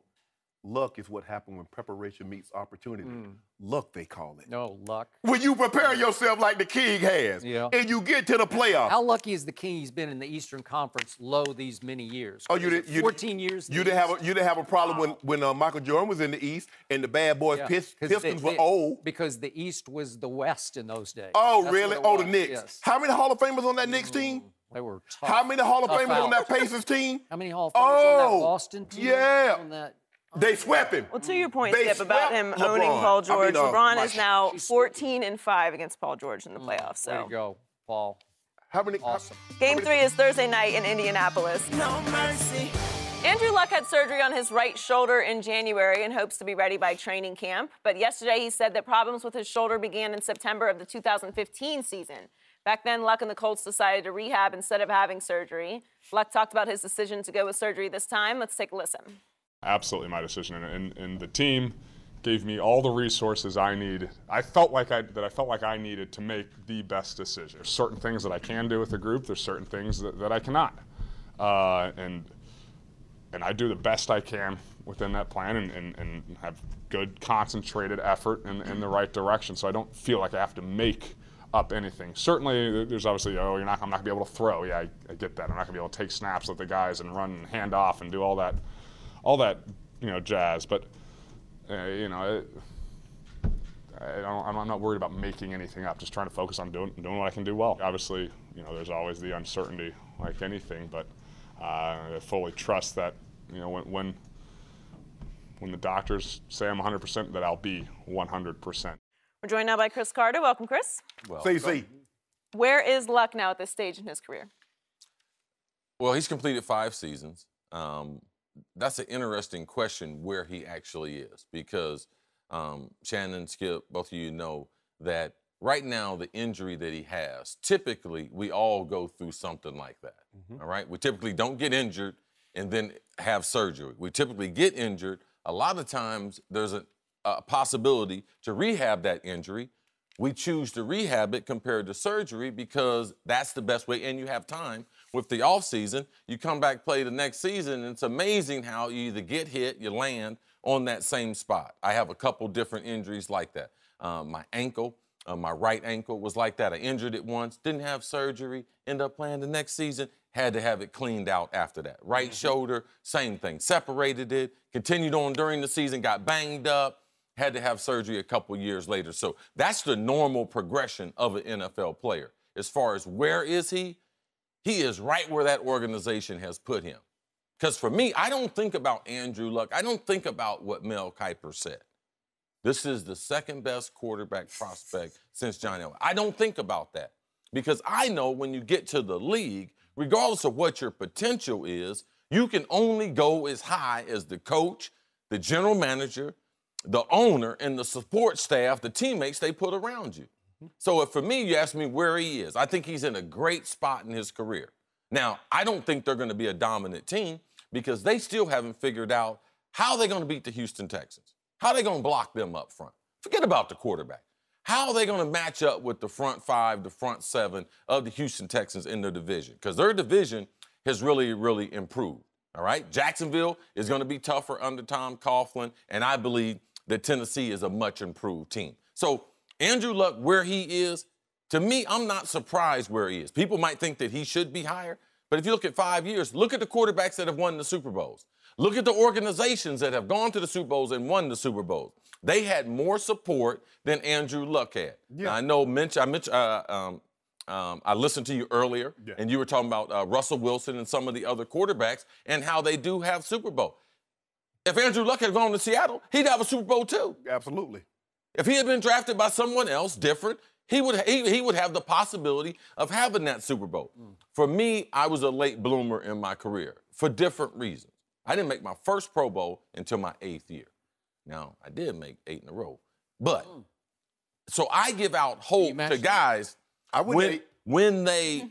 Luck is what happened when preparation meets opportunity. Luck, they call it. No, luck. When you prepare yourself like the King has, and you get to the playoffs. How lucky is the King he's been in the Eastern Conference low these many years? 14 years. You didn't have a problem when Michael Jordan was in the East and the bad boys Pistons were old. Because the East was the West in those days. Oh, really? The Knicks. Yes. How many Hall of Famers on that Knicks team? They were tough. How many Hall of Famers on that Pacers team? How many Hall of Famers on that Boston team? Yeah. On that, they swept him. Well, to your point, Skip, about him owning Paul George, LeBron is now 14-5 against Paul George in the playoffs. So. There you go, Paul. How many? Awesome. Game 3 is Thursday night in Indianapolis. No mercy. Andrew Luck had surgery on his right shoulder in January and hopes to be ready by training camp. But yesterday he said that problems with his shoulder began in September of the 2015 season. Back then, Luck and the Colts decided to rehab instead of having surgery. Luck talked about his decision to go with surgery this time. Let's take a listen. Absolutely my decision, and the team gave me all the resources I need. I felt like I needed to make the best decision. There's certain things that I can do with the group. There's certain things that I cannot, and I do the best I can within that plan and have good concentrated effort in the right direction. So I don't feel like I have to make up anything. Certainly, there's obviously, I'm not gonna be able to throw. Yeah, I get that. I'm not gonna be able to take snaps with the guys and run and hand off and do all that jazz. But I'm not worried about making anything up. Just trying to focus on doing what I can do well. Obviously, there's always the uncertainty like anything, but I fully trust that when the doctors say I'm 100%, that I'll be 100%. We're joined now by Chris Carter. Welcome, Chris. Well, CC. Where is Luck now at this stage in his career? Well, he's completed 5 seasons. That's an interesting question where he actually is because Shannon, Skip, both of you know that right now the injury that he has, typically we all go through something like that, all right? We typically don't get injured and then have surgery. We typically get injured. A lot of times there's a possibility to rehab that injury. We choose to rehab it compared to surgery because that's the best way, and you have time. With the offseason, you come back, play the next season, and it's amazing how you either get hit, you land on that same spot. I have a couple different injuries like that. My ankle, my right ankle was like that. I injured it once, didn't have surgery, ended up playing the next season, had to have it cleaned out after that. Right shoulder, same thing. Separated it, continued on during the season, got banged up, had to have surgery a couple years later. So that's the normal progression of an NFL player. As far as where is he is right where that organization has put him. Because for me, I don't think about Andrew Luck. I don't think about what Mel Kiper said. This is the second best quarterback prospect since John Elway. I don't think about that because I know when you get to the league, regardless of what your potential is, you can only go as high as the coach, the general manager, the owner, and the support staff, the teammates they put around you. So if for me, you ask me where he is, I think he's in a great spot in his career. Now, I don't think they're going to be a dominant team because they still haven't figured out how they're going to beat the Houston Texans. How are they going to block them up front? Forget about the quarterback. How are they going to match up with the front 5, the front 7 of the Houston Texans in their division? Because their division has really, really improved, all right? Jacksonville is going to be tougher under Tom Coughlin, and I believe that Tennessee is a much improved team. So Andrew Luck, where he is, to me, I'm not surprised where he is. People might think that he should be higher, but if you look at 5 years, look at the quarterbacks that have won the Super Bowls. Look at the organizations that have gone to the Super Bowls and won the Super Bowls. They had more support than Andrew Luck had. Yeah. Now, I know I listened to you earlier, and you were talking about Russell Wilson and some of the other quarterbacks and how they do have Super Bowl. If Andrew Luck had gone to Seattle, he'd have a Super Bowl too. Absolutely. If he had been drafted by someone else different, he would have the possibility of having that Super Bowl. For me, I was a late bloomer in my career for different reasons. I didn't make my first Pro Bowl until my 8th year. Now, I did make 8 in a row. But, so I give out hope to guys when they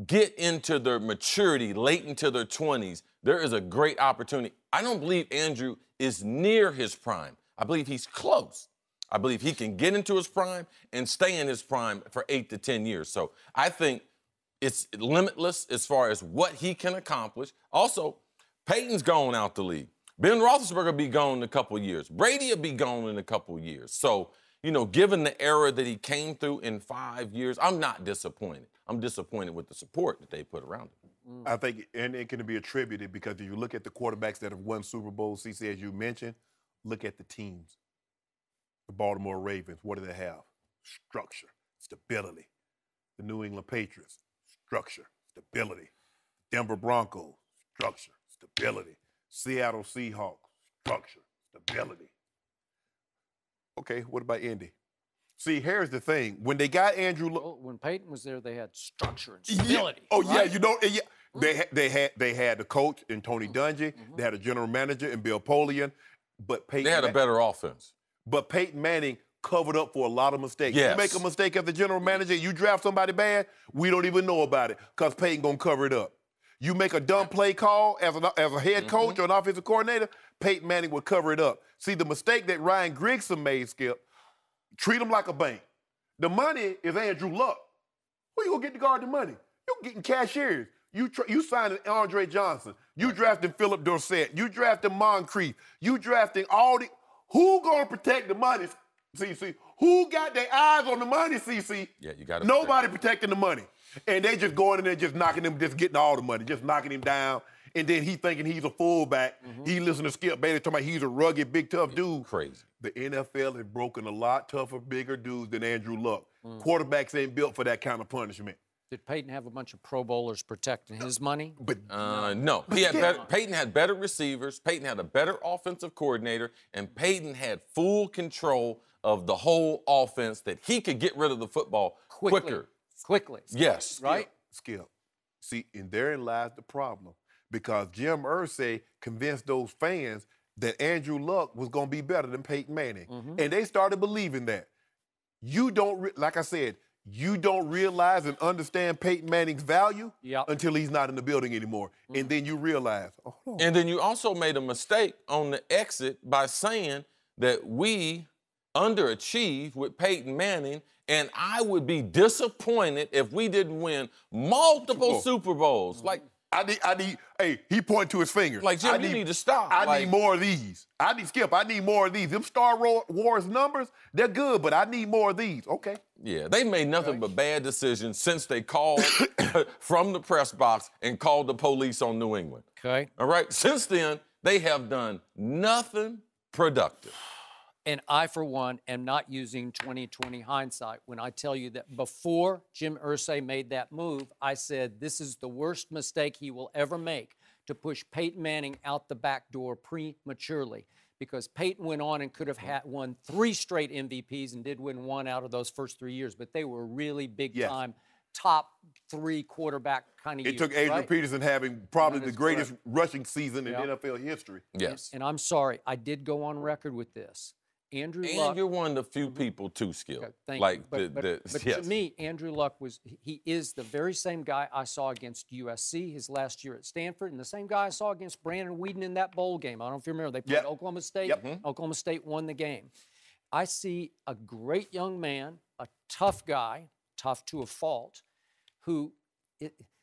get into their maturity, late into their 20s, there is a great opportunity. I don't believe Andrew is near his prime. I believe he's close. I believe he can get into his prime and stay in his prime for 8 to 10 years. So I think it's limitless as far as what he can accomplish. Also, Peyton's gone out the league. Ben Roethlisberger will be gone in a couple years. Brady will be gone in a couple years. So, you know, given the era that he came through in 5 years, I'm not disappointed. I'm disappointed with the support that they put around him. I think, and it can be attributed because if you look at the quarterbacks that have won Super Bowls, CC, as you mentioned, look at the teams. The Baltimore Ravens, what do they have? Structure, stability. The New England Patriots, structure, stability. Denver Broncos, structure, stability. Seattle Seahawks, structure, stability. Okay, what about Indy? See, here's the thing. When they got Andrew Luck, when Peyton was there, they had structure and stability. Yeah. Oh, right? Yeah, you know, yeah. They had the coach in Tony Dungy. They had a general manager in Bill Polian. But Peyton they had a better offense. But Peyton Manning covered up for a lot of mistakes. Yes. You make a mistake as the general manager, you draft somebody bad, we don't even know about it because Peyton going to cover it up. You make a dumb play call as a head coach or an offensive coordinator, Peyton Manning will cover it up. See, the mistake that Ryan Grigson made, Skip, treat him like a bank. The money is Andrew Luck. Who you going to get to guard the money? You're getting cashiers. You signing Andre Johnson. You drafting Philip Dorsett. You drafting Moncrief. You drafting all the... Who gonna protect the money, CC? Who got their eyes on the money, CC? Yeah, you got to. Nobody protecting the money. And they just going in there just knocking him, just getting all the money, just knocking him down. And then he thinking he's a fullback. He listening to Skip Bayless talking about he's a rugged, big, tough dude. Crazy. The NFL has broken a lot tougher, bigger dudes than Andrew Luck. Quarterbacks ain't built for that kind of punishment. Did Peyton have a bunch of Pro Bowlers protecting his money? But no. Peyton had better receivers. Peyton had a better offensive coordinator, and Peyton had full control of the whole offense that he could get rid of the football quicker. Quickly. Yes. Right? Skip. See, and therein lies the problem. Because Jim Irsay convinced those fans that Andrew Luck was going to be better than Peyton Manning. And they started believing that. You don't, like I said, you don't realize and understand Peyton Manning's value until he's not in the building anymore. And then you realize, oh. And then you also made a mistake on the exit by saying that we underachieved with Peyton Manning, and I would be disappointed if we didn't win multiple Super Bowls. Like, hey, he pointed to his finger. Like, Jim, you need to stop. I need more of these. I need more of these. Them Star Wars numbers, they're good, but I need more of these. Okay. Yeah, they made nothing but bad decisions since they called from the press box and called the police on New England. Okay. All right? Since then, they have done nothing productive. And I, for one, am not using 20/20 hindsight when I tell you that before Jim Irsay made that move, I said this is the worst mistake he will ever make, to push Peyton Manning out the back door prematurely. Because Peyton went on and could have won 3 straight MVPs and did win 1 out of those first 3 years, but they were really big-time top 3 quarterback kind of years. It took Adrian Peterson having probably the greatest rushing season in NFL history. Yes. And I'm sorry, I did go on record with this. Andrew Luck. And you're one of the few people too skilled. Okay, thank like you. But to me, Andrew Luck he is the very same guy I saw against USC his last year at Stanford, and the same guy I saw against Brandon Weeden in that bowl game. I don't know if you remember. They played Oklahoma State. Oklahoma State won the game. I see a great young man, a tough guy, tough to a fault, who,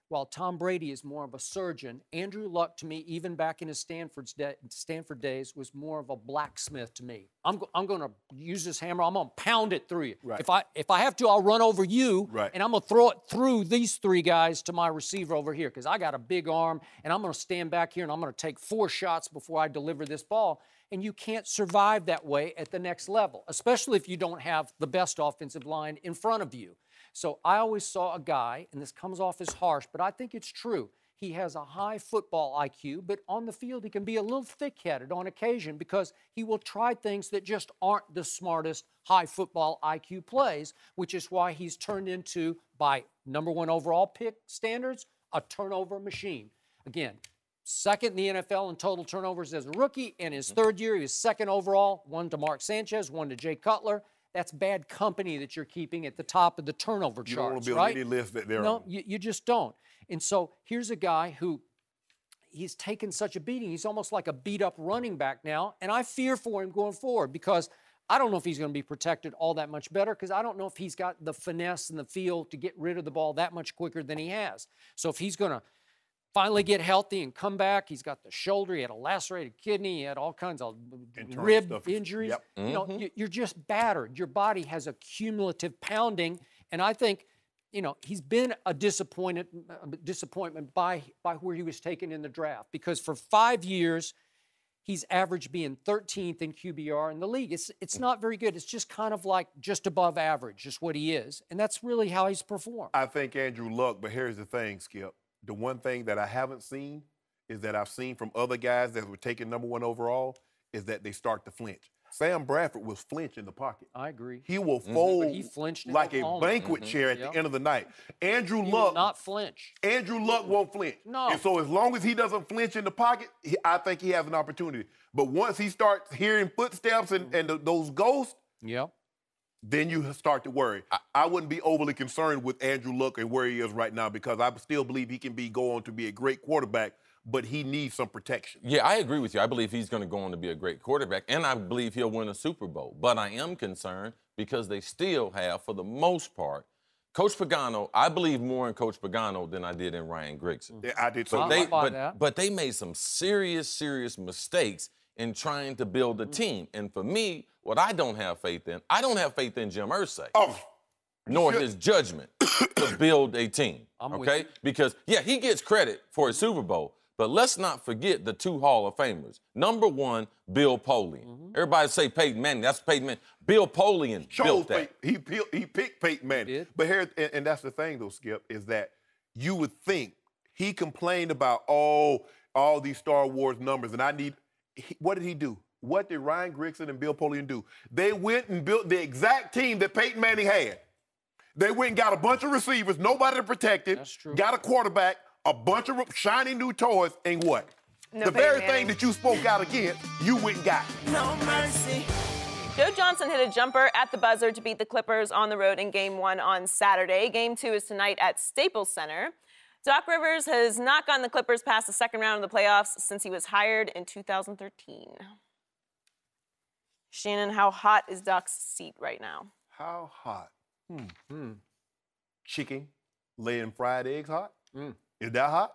while Tom Brady is more of a surgeon, Andrew Luck, to me, even back in his Stanford days, was more of a blacksmith to me. I'm going to use this hammer. I'm going to pound it through you. Right. If I have to, I'll run over you, right. and I'm going to throw it through these 3 guys to my receiver over here because I got a big arm, and I'm going to stand back here, and I'm going to take 4 shots before I deliver this ball. And you can't survive that way at the next level, especially if you don't have the best offensive line in front of you. So I always saw a guy, and this comes off as harsh, but I think it's true. He has a high football IQ, but on the field he can be a little thick-headed on occasion because he will try things that just aren't the smartest high football IQ plays, which is why he's turned into, by #1 overall pick standards, a turnover machine. Again, second in the NFL in total turnovers as a rookie. In his 3rd year, he was 2nd overall, 1 to Mark Sanchez, 1 to Jay Cutler. That's bad company that you're keeping at the top of the turnover charts, You don't want to be right? on any list that they're No, on. you just don't. And so here's a guy who he's taken such a beating. He's almost like a beat-up running back now, and I fear for him going forward because I don't know if he's going to be protected all that much better because I don't know if he's got the finesse and the feel to get rid of the ball that much quicker than he has. So if he's going to finally get healthy and come back, he's got the shoulder, he had a lacerated kidney, he had all kinds of rib injuries. You know, you're just battered. Your body has a cumulative pounding, and I think, you know, he's been a disappointment by where he was taken in the draft because for 5 years, he's averaged being 13th in QBR in the league. It's not very good. It's just kind of like just above average, just what he is, and that's really how he's performed. I think Andrew Luck, but here's the thing, Skip. The one thing that I haven't seen is that I've seen from other guys that were taken #1 overall is that they start to flinch. Sam Bradford was flinch in the pocket. I agree. He will fold He flinched in like a Oklahoma. banquet chair at the end of the night. Andrew He Luck will not flinch. Andrew Luck won't flinch. No. And so as long as he doesn't flinch in the pocket, I think he has an opportunity. But once he starts hearing footsteps and those ghosts, then you start to worry. I wouldn't be overly concerned with Andrew Luck and where he is right now because I still believe he can go on to be a great quarterback, but he needs some protection. Yeah, I agree with you. I believe he's going to go on to be a great quarterback, and I believe he'll win a Super Bowl. But I am concerned because they still have, for the most part, Coach Pagano, I believe more in Coach Pagano than I did in Ryan Grigson. Yeah, I did too. But they made some serious mistakes in trying to build a team. And for me, what I don't have faith in Jim Irsay. Nor his judgment to build a team. Okay? Because, yeah, he gets credit for a Super Bowl, But let's not forget the 2 Hall of Famers. Number 1, Bill Polian. Everybody say Peyton Manning. That's Peyton Manning. Bill Polian built that. He picked Peyton Manning. But here, and that's the thing, though, Skip, is that you would think he complained about all these Star Wars numbers, and what did he do? What did Ryan Grigson and Bill Polian do? They went and built the exact team that Peyton Manning had. They went and got a bunch of receivers, nobody to protect it. That's true. Got a quarterback, a bunch of shiny new toys, and what? No the very Manning. thing that you spoke out against, you went and got. No mercy. Joe Johnson hit a jumper at the buzzer to beat the Clippers on the road in Game 1 on Saturday. Game 2 is tonight at Staples Center. Doc Rivers has not gotten the Clippers past the second round of the playoffs since he was hired in 2013. Shannon, how hot is Doc's seat right now? How hot? Chicken laying fried eggs hot? Is that hot?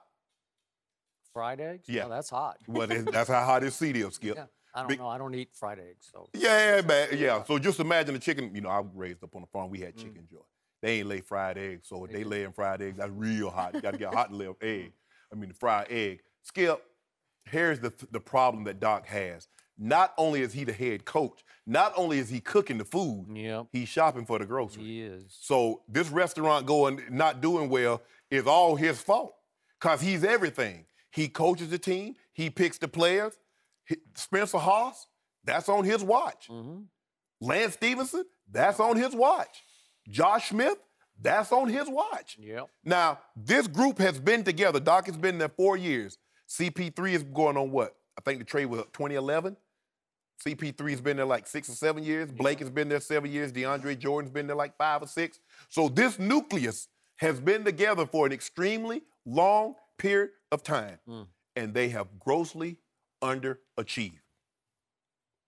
Fried eggs? Yeah. Oh, that's hot. Well, that's how hot his seat is, Skip. Yeah. I don't know. I don't eat fried eggs. So. Yeah, man. Yeah. So just imagine the chicken. You know, I was raised up on the farm. We had chicken joy. They ain't lay fried eggs. So if they laying fried eggs, that's real hot. You got to get a hot little egg. I mean, the fried egg. Skip, here's the problem that Doc has. Not only is he the head coach, not only is he cooking the food, he's shopping for the groceries. He is. So this restaurant not doing well is all his fault because he's everything. He coaches the team. He picks the players. Spencer Haas, that's on his watch. Lance Stevenson, that's on his watch. Josh Smith, that's on his watch. Now, this group has been together. Doc has been there 4 years. CP3 is going on what? I think the trade was 2011. CP3 has been there like 6 or 7 years. Blake has been there 7 years. DeAndre Jordan's been there like 5 or 6. So this nucleus has been together for an extremely long period of time. And they have grossly underachieved.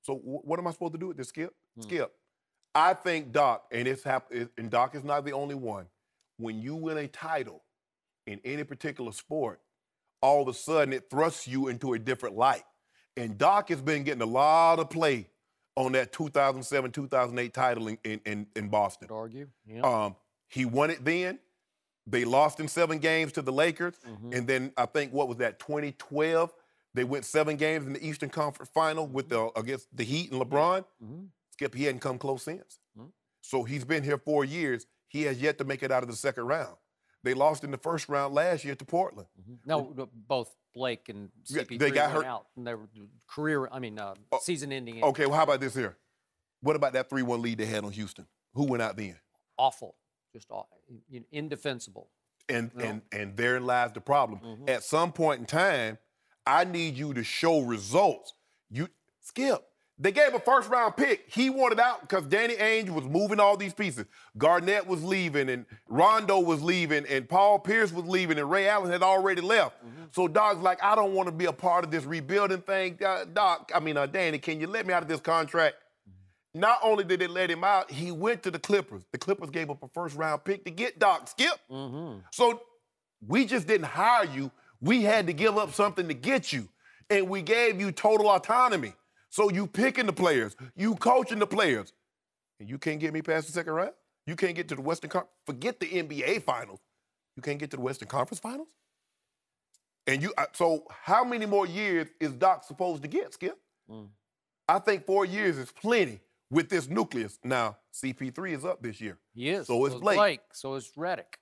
So what am I supposed to do with this, Skip? Skip, I think Doc, and Doc is not the only one, when you win a title in any particular sport, all of a sudden it thrusts you into a different light. And Doc has been getting a lot of play on that 2007-2008 title in Boston. Could argue. Yeah. He won it then. They lost in 7 games to the Lakers. And then I think, what was that, 2012? They went 7 games in the Eastern Conference Final with against the Heat and LeBron. Skip, he hadn't come close since. So he's been here 4 years. He has yet to make it out of the second round. They lost in the first round last year to Portland. No, both Blake and CP3 they got went hurt. out. And they were season-ending. Okay, well, how about this here? What about that 3-1 lead they had on Houston? Who went out then? Awful. Just indefensible. And therein lies the problem. At some point in time, I need you to show results. Skip, they gave a first-round pick. He wanted out because Danny Ainge was moving all these pieces. Garnett was leaving, and Rondo was leaving, and Paul Pierce was leaving, and Ray Allen had already left. So Doc's like, I don't want to be a part of this rebuilding thing. Danny, can you let me out of this contract? Not only did they let him out, he went to the Clippers. The Clippers gave up a first-round pick to get Doc, Skip. So we just didn't hire you. We had to give up something to get you. And we gave you total autonomy. So you picking the players, you coaching the players. And you can't get me past the second round? You can't get to the Western Conference? Forget the NBA Finals. You can't get to the Western Conference Finals? And so how many more years is Doc supposed to get, Skip? I think 4 years is plenty with this nucleus. Now, CP3 is up this year. He is. So is Blake. So is Redick.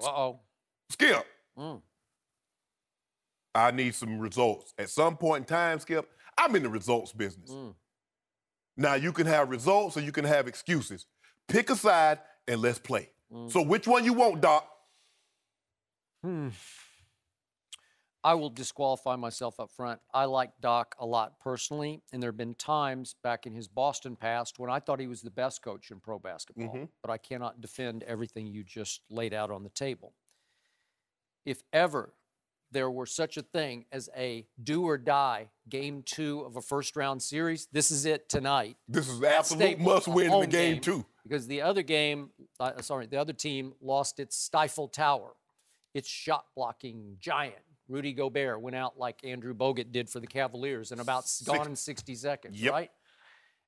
Uh-oh. Skip. I need some results. At some point in time, Skip, I'm in the results business. Now, you can have results or you can have excuses. Pick a side and let's play. So which one you want, Doc? I will disqualify myself up front. I like Doc a lot personally, and there have been times back in his Boston past when I thought he was the best coach in pro basketball, but I cannot defend everything you just laid out on the table. If ever there were such a thing as a do-or-die Game 2 of a first-round series, this is it tonight. This is absolute must-win in the game 2. Because the other game, the other team lost its Stifle Tower, its shot-blocking giant. Rudy Gobert went out like Andrew Bogut did for the Cavaliers and gone in 60 seconds, right?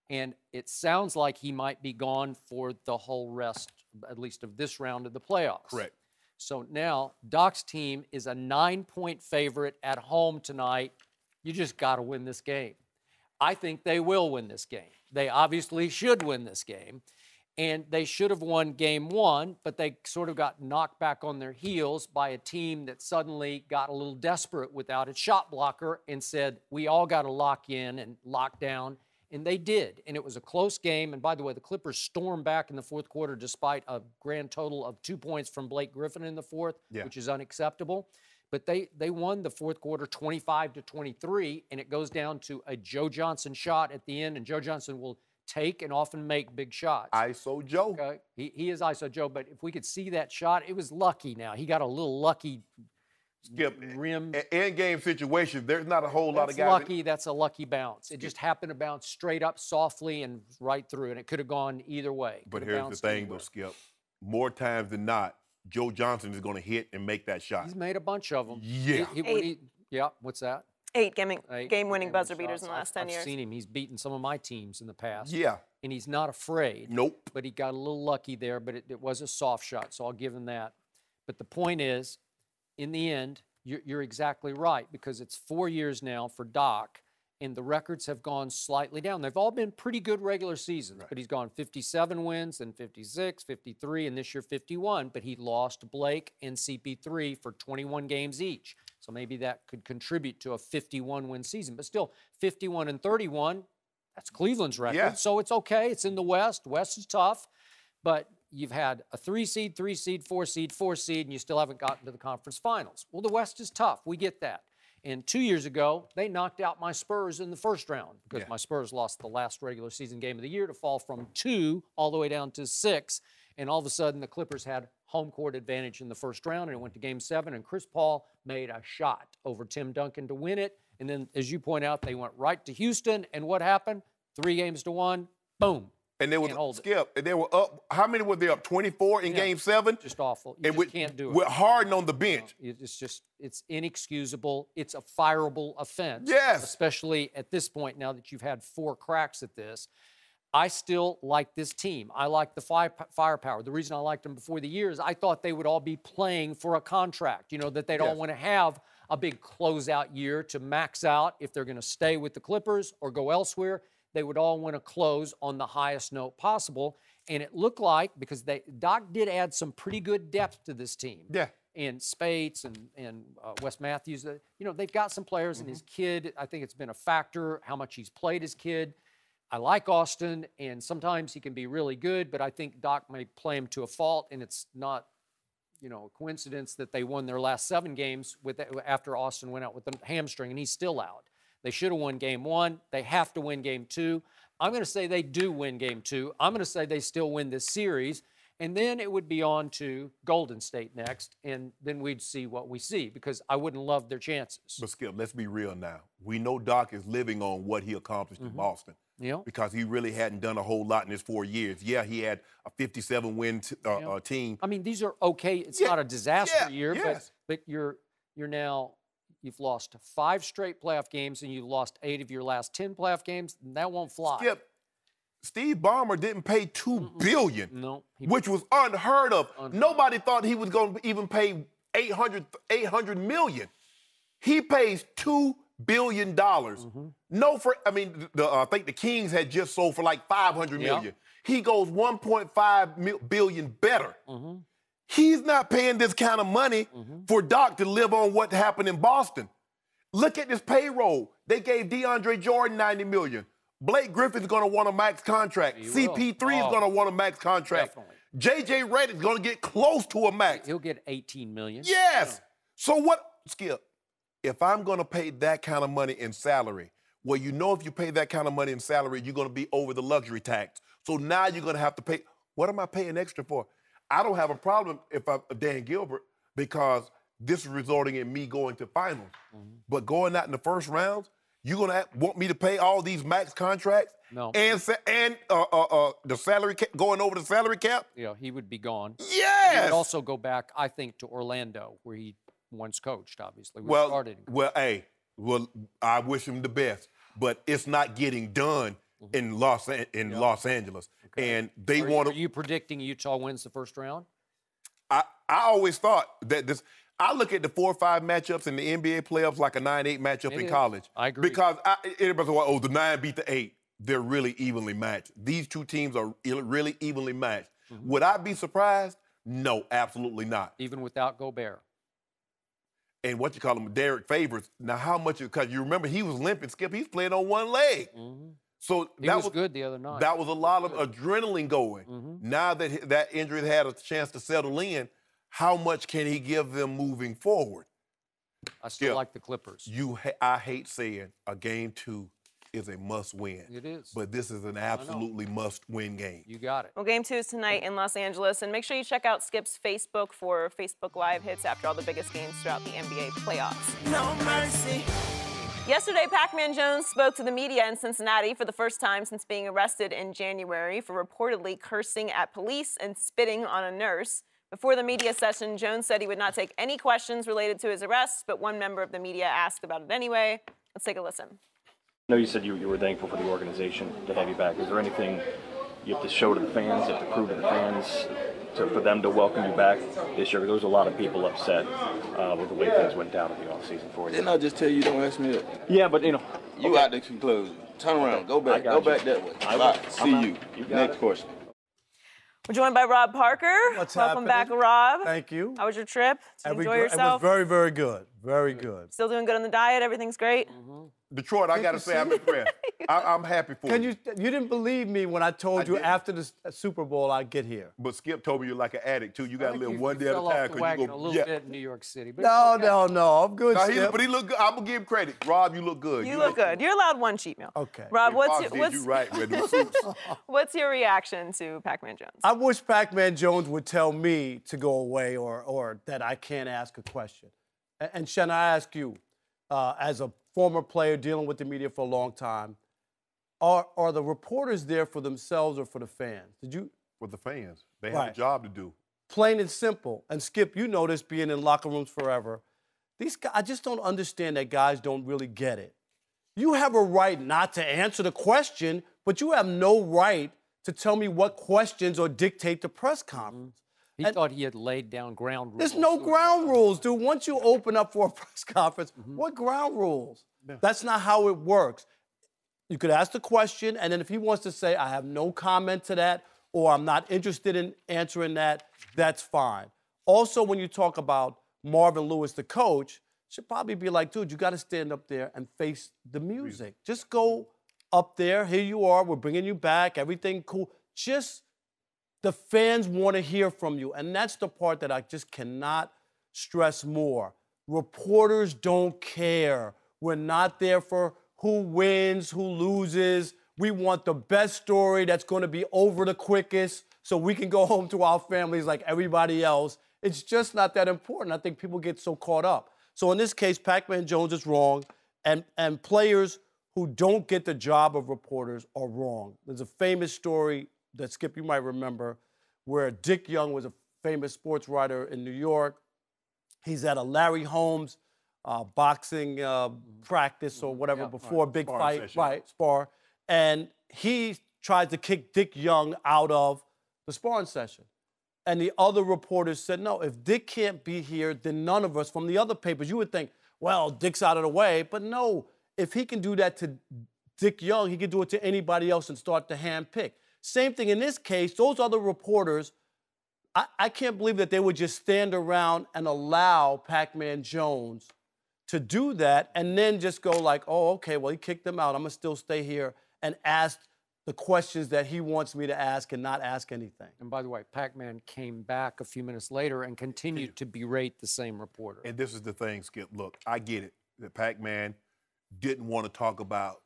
And it sounds like he might be gone for the whole rest, at least of this round of the playoffs. Correct. So now Doc's team is a 9-point favorite at home tonight. You just got to win this game. I think they will win this game. They obviously should win this game. And they should have won game 1, but they sort of got knocked back on their heels by a team that suddenly got a little desperate without its shot blocker and said, we all got to lock in and lock down. And they did. And it was a close game. And by the way, the Clippers stormed back in the fourth quarter despite a grand total of 2 points from Blake Griffin in the fourth, which is unacceptable. But they won the fourth quarter 25-23, and it goes down to a Joe Johnson shot at the end, and Joe Johnson will take and often make big shots. ISO Joe. Okay? He is ISO Joe, but if we could see that shot, it was lucky now. He got a little lucky Skip, rim. In-game situation, there's not a whole lot of guys. Lucky, that's a lucky bounce. It just happened to bounce straight up softly and right through, and it could have gone either way. But here's the thing, though, Skip. More times than not, Joe Johnson is going to hit and make that shot. He's made a bunch of them. Yeah. Yeah, what's that? 8 game-winning buzzer beaters in the last 10 years. I've seen him. He's beaten some of my teams in the past. Yeah. And he's not afraid. Nope. But he got a little lucky there, but it was a soft shot, so I'll give him that. But the point is, in the end, you're exactly right, because it's 4 years now for Doc, and the records have gone slightly down. They've all been pretty good regular seasons, but he's gone 57 wins, then 56, 53, and this year 51. But he lost Blake and CP3 for 21 games each. So maybe that could contribute to a 51-win season. But still, 51 and 31, that's Cleveland's record. Yeah. So it's okay. It's in the West. West is tough. But you've had a 3-seed, 3-seed, 4-seed, 4-seed, and you still haven't gotten to the conference finals. Well, the West is tough. We get that. And 2 years ago, they knocked out my Spurs in the first round because my Spurs lost the last regular season game of the year to fall from 2 all the way down to 6. And all of a sudden, the Clippers had home court advantage in the first round, and it went to Game 7, and Chris Paul made a shot over Tim Duncan to win it. And then, as you point out, they went right to Houston, and what happened? 3-1, boom. And they were Skip. And they were up. How many were they up? 24 in Game 7. Just awful. You just can't do it. With Harden on the bench. It's inexcusable. It's a fireable offense. Yes. Especially at this point now that you've had 4 cracks at this. I still like this team. I like the firepower. The reason I liked them before the year is I thought they would all be playing for a contract. You know, that they'd all want to have a big closeout year to max out if they're going to stay with the Clippers or go elsewhere. They would all want to close on the highest note possible. And it looked like, because Doc did add some pretty good depth to this team. Yeah. And Spates and Wes Matthews, you know, they've got some players. And his kid, I think it's been a factor how much he's played his kid. I like Austin, and sometimes he can be really good, but I think Doc may play him to a fault, and it's not, you know, a coincidence that they won their last 7 games after Austin went out with the hamstring, and he's still out. They should have won Game 1. They have to win Game 2. I'm going to say they do win Game 2. I'm going to say they still win this series. And then it would be on to Golden State next, and then we'd see what we see, because I wouldn't love their chances. But, Skip, let's be real now. We know Doc is living on what he accomplished in Boston. Yeah. Because he really hadn't done a whole lot in his 4 years. Yeah, he had a 57-win team. I mean, these are okay. It's not a disaster year, but you've lost 5 straight playoff games, and you lost 8 of your last 10 playoff games. And that won't fly. Skip, Steve Ballmer didn't pay $2 billion, no, which was unheard of. Nobody thought he was going to even pay $800 million. He pays $2 billion. I think the Kings had just sold for like $500 million. He goes $1.5 billion better. He's not paying this kind of money for Doc to live on what happened in Boston. Look at this payroll. They gave DeAndre Jordan $90 million. Blake Griffin's going to want a max contract. CP3 is going to want a max contract. J.J. Redick's going to get close to a max. He'll get $18 million. Yes. So what, Skip, if I'm going to pay that kind of money in salary, well, you know if you pay that kind of money in salary, you're going to be over the luxury tax. So now you're going to have to pay. What am I paying extra for? I don't have a problem if I'm Dan Gilbert, because this is resulting in me going to finals. But going out in the first rounds, you're going to want me to pay all these max contracts? No. And the salary cap, going over the salary cap? Yeah, he would be gone. Yes! He would also go back, I think, to Orlando, where he once coached, obviously. I wish him the best, but it's not getting done in Los Angeles. Okay. And they want to. Are you predicting Utah wins the first round? I always thought that this. I look at the 4 or 5 matchups in the NBA playoffs like a 9-8 matchup in college. I agree. Because everybody's like, oh, the 9 beat the 8. They're really evenly matched. These two teams are really evenly matched. Mm-hmm. Would I be surprised? No, absolutely not. Even without Gobert. And what you call him, Derek Favors. Now, how much? Because you remember he was limping, Skip. He's playing on one leg. Mm-hmm. So he was good the other night. That was a lot of adrenaline going. Mm-hmm. Now that that injury had a chance to settle in, how much can he give them moving forward? I still like the Clippers. I hate saying a game 2 is a must-win. It is. But this is an absolutely must-win game. You got it. Well, game 2 is tonight in Los Angeles, and make sure you check out Skip's Facebook for Facebook Live hits after all the biggest games throughout the NBA playoffs. No mercy. Yesterday, Pacman Jones spoke to the media in Cincinnati for the first time since being arrested in January for reportedly cursing at police and spitting on a nurse. Before the media session, Jones said he would not take any questions related to his arrest, but one member of the media asked about it anyway. Let's take a listen. I know you said you were thankful for the organization to have you back. Is there anything you have to show to the fans, you have to prove to the fans for them to welcome you back this year? There was a lot of people upset with the way things went down in the offseason for you. Didn't I just tell you don't ask me that? Yeah, but, you You out the conclusion. Turn around. Go back. Go back that way. See you. Next question. We're joined by Rob Parker. What's Welcome happening? back, Rob. Thank you. How was your trip? Did you enjoy yourself? It was very, very good. Very good. Still doing good on the diet? Everything's great? Mm-hmm. Detroit, I got to say, I'm impressed. I'm happy for you. You didn't believe me when I told you after the Super Bowl I'd get here. But Skip told me you're like an addict, too. You got to live one day at a fell time. off the wagon a little bit in New York City. But No. I'm good, Skip. But he looked good. I'm going to give him credit. Rob, you look good. You look good. You're allowed one cheat meal. Okay. Rob, what's your reaction to Pacman Jones? I wish Pacman Jones would tell me to go away or that I can't ask a question. And Shannon, I ask you, as a former player dealing with the media for a long time, are the reporters there for themselves or for the fans? For the fans. They have a job to do. Plain and simple. And Skip, you know this being in locker rooms forever. These guys, I just don't understand that guys don't really get it. You have a right not to answer the question, but you have no right to tell me what questions or dictate the press conference. He thought he had laid down ground rules. There's no ground rules, dude. Once you open up for a press conference, what ground rules? Yeah. That's not how it works. You could ask the question, and then if he wants to say, I have no comment to that, or I'm not interested in answering that, that's fine. Also, when you talk about Marvin Lewis, the coach, should probably be like, dude, you got to stand up there and face the music. Just go up there. Here you are. We're bringing you back. Everything cool. The fans want to hear from you, and that's the part that I just cannot stress more. Reporters don't care. We're not there for who wins, who loses. We want the best story that's going to be over the quickest so we can go home to our families like everybody else. It's just not that important. I think people get so caught up. So in this case, Pacman Jones is wrong, and players who don't get the job of reporters are wrong. There's a famous story that, Skip, you might remember, where Dick Young was a famous sports writer in New York. He's at a Larry Holmes boxing practice or whatever before a big fight, spar. And he tried to kick Dick Young out of the sparring session. And the other reporters said, no, if Dick can't be here, then none of us from the other papers, you would think, well, Dick's out of the way. But no, if he can do that to Dick Young, he can do it to anybody else and start to handpick. Same thing in this case. Those other reporters, I can't believe that they would just stand around and allow Pacman Jones to do that and then just go like, oh, okay, well, he kicked them out. I'm going to still stay here and ask the questions that he wants me to ask and not ask anything. And by the way, Pacman came back a few minutes later and continued to berate the same reporter. And this is the thing, Skip. Look, I get it. That Pacman didn't want to talk about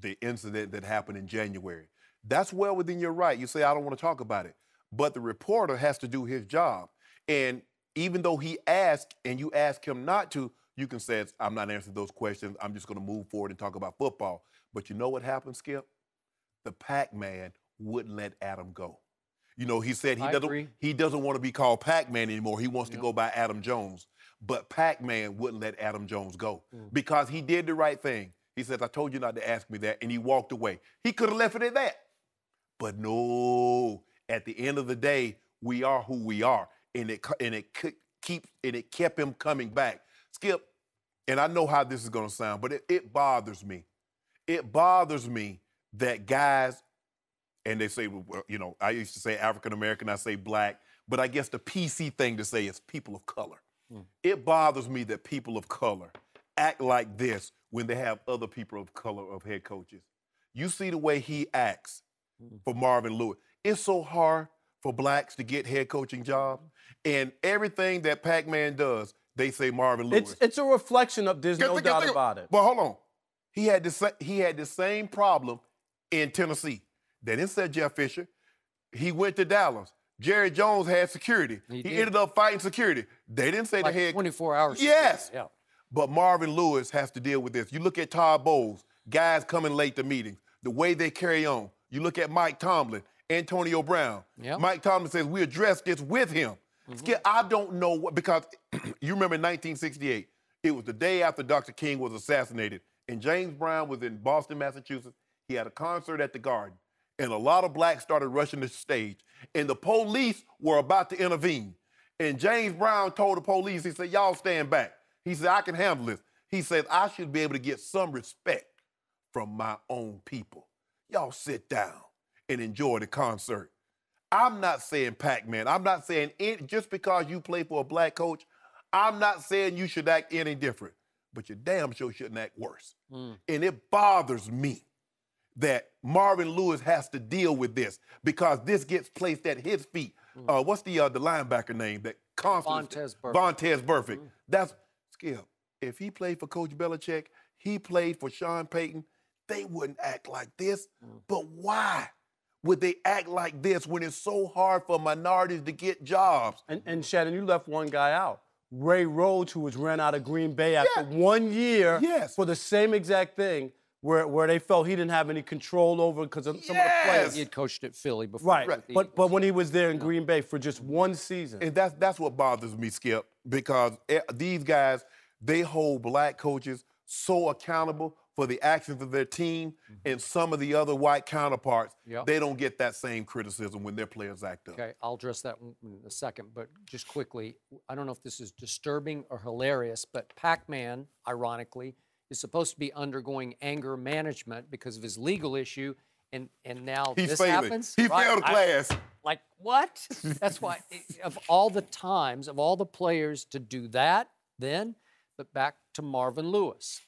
the incident that happened in January. That's well within your right. You say, I don't want to talk about it. But the reporter has to do his job. And even though he asked and you ask him not to, you can say, I'm not answering those questions. I'm just going to move forward and talk about football. But you know what happened, Skip? The Pac-Man wouldn't let Adam go. You know, he said he doesn't want to be called Pac-Man anymore. He wants to go by Adam Jones. But Pac-Man wouldn't let Adam Jones go because he did the right thing. He says, I told you not to ask me that, and he walked away. He could have left it at that. But no, at the end of the day, we are who we are. and it kept him coming back. Skip, and I know how this is going to sound, but it bothers me. It bothers me that guys, and they say, well, you know, I used to say African American, I say black, but I guess the PC thing to say is people of color. It bothers me that people of color act like this when they have other people of color of head coaches. You see the way he acts for Marvin Lewis. It's so hard for blacks to get head coaching jobs, and everything that Pacman does, they say Marvin Lewis. It's a reflection of, there's no doubt about it. But hold on. He had the same problem in Tennessee. They didn't say Jeff Fisher. He went to Dallas. Jerry Jones had security. He ended up fighting security. They didn't say like the head. 24 hours. Yes. Yeah. But Marvin Lewis has to deal with this. You look at Todd Bowles, guys coming late to meetings, the way they carry on. You look at Mike Tomlin, Antonio Brown. Yep. Mike Tomlin says, we addressed this with him. I don't know what, because you remember in 1968, it was the day after Dr. King was assassinated, and James Brown was in Boston, Massachusetts. He had a concert at the Garden, and a lot of blacks started rushing the stage, and the police were about to intervene. And James Brown told the police, he said, y'all stand back. He said, I can handle this. He said, I should be able to get some respect from my own people. Y'all sit down and enjoy the concert. I'm not saying Pacman. I'm not saying just because you play for a black coach, I'm not saying you should act any different, but you damn sure shouldn't act worse. And it bothers me that Marvin Lewis has to deal with this because this gets placed at his feet. What's the linebacker name that constantly? Vontez Burfict. That's Skip. If he played for Coach Belichick, he played for Sean Payton, they wouldn't act like this. But why would they act like this when it's so hard for minorities to get jobs? And Shannon, you left one guy out. Ray Rhodes, who was ran out of Green Bay after 1 year for the same exact thing, where they felt he didn't have any control over because of some of the players. He had coached at Philly before. Right. But when he was there in Green Bay for just one season. And that's what bothers me, Skip, because these guys, they hold black coaches so accountable for the actions of their team, and some of the other white counterparts, they don't get that same criticism when their players act up. Okay, I'll address that in a second, but just quickly, I don't know if this is disturbing or hilarious, but Pacman, ironically, is supposed to be undergoing anger management because of his legal issue, and now He's this failing. happens. He failed a class. Like, what? That's why, of all the times, of all the players to do that then, but back to Marvin Lewis.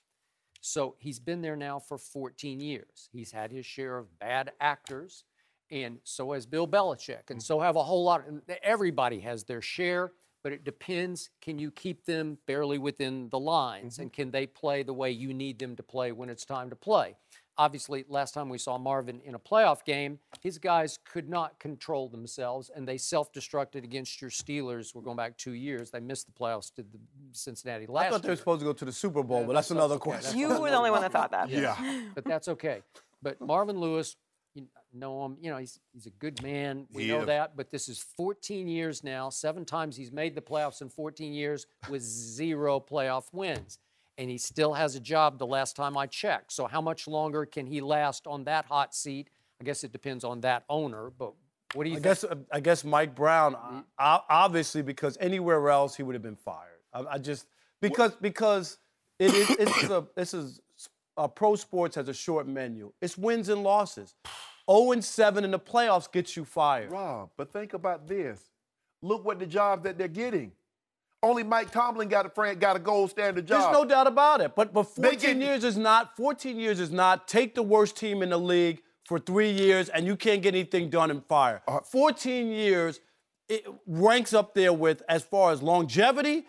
So he's been there now for 14 years. He's had his share of bad actors, and so has Bill Belichick, and so have a whole lot. Everybody has their share, but it depends. Can you keep them barely within the lines, and can they play the way you need them to play when it's time to play? Obviously, last time we saw Marvin in a playoff game, his guys could not control themselves, and they self-destructed against your Steelers. We're going back 2 years. They missed the playoffs to the Cincinnati last year. I thought they were supposed to go to the Super Bowl, but that's another question. You were the only one that thought that. Yeah. But that's okay. But Marvin Lewis, you know him, he's a good man. We know that. But this is 14 years now. 7 times he's made the playoffs in 14 years with 0 playoff wins. And he still has a job the last time I checked. So how much longer can he last on that hot seat? I guess it depends on that owner, but what do you think? I guess Mike Brown, obviously, because anywhere else he would have been fired. Because pro sports has a short menu. It's wins and losses. 0-7 in the playoffs gets you fired. Rob, but think about this. Look what the jobs that they're getting. Only Mike Tomlin got a gold standard job. There's no doubt about it. But 14 years is not take the worst team in the league for 3 years and you can't get anything done and fire. 14 years, it ranks up there with, as far as longevity,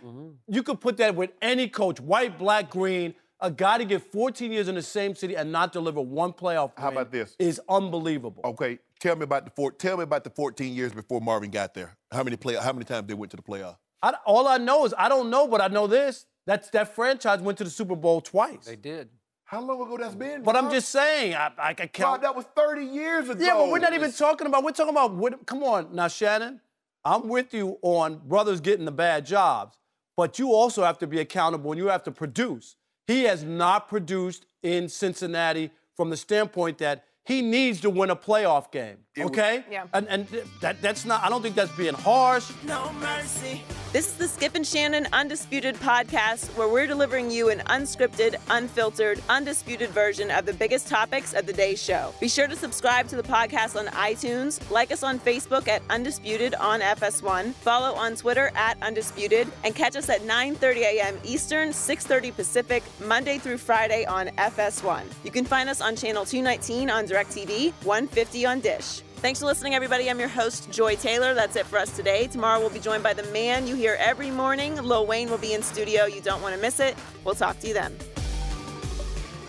you could put that with any coach, white, black, green. A guy to get 14 years in the same city and not deliver one playoff win. How about this? Is unbelievable. Okay, tell me about the 14 years before Marvin got there. How many times they went to the playoff? All I know is I don't know, but I know this. That franchise went to the Super Bowl twice. They did. How long ago that's been? But I'm just saying, I can count. Rob, that was 30 years ago. Yeah, but we're not even talking about. We're talking about. Come on, now, Shannon. I'm with you on brothers getting the bad jobs, but you also have to be accountable and you have to produce. He has not produced in Cincinnati from the standpoint that he needs to win a playoff game. Okay? Yeah. And that's not, I don't think that's being harsh. No mercy. This is the Skip and Shannon Undisputed podcast, where we're delivering you an unscripted, unfiltered, undisputed version of the biggest topics of the day's show. Be sure to subscribe to the podcast on iTunes, like us on Facebook at Undisputed on FS1, follow on Twitter at Undisputed, and catch us at 9:30 a.m. Eastern, 6:30 Pacific, Monday through Friday on FS1. You can find us on channel 219 on DirecTV, 150 on Dish. Thanks for listening, everybody. I'm your host, Joy Taylor. That's it for us today. Tomorrow we'll be joined by the man you hear every morning. Lil Wayne will be in studio. You don't want to miss it. We'll talk to you then.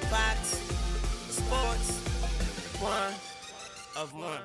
Fox Sports 1 of 1.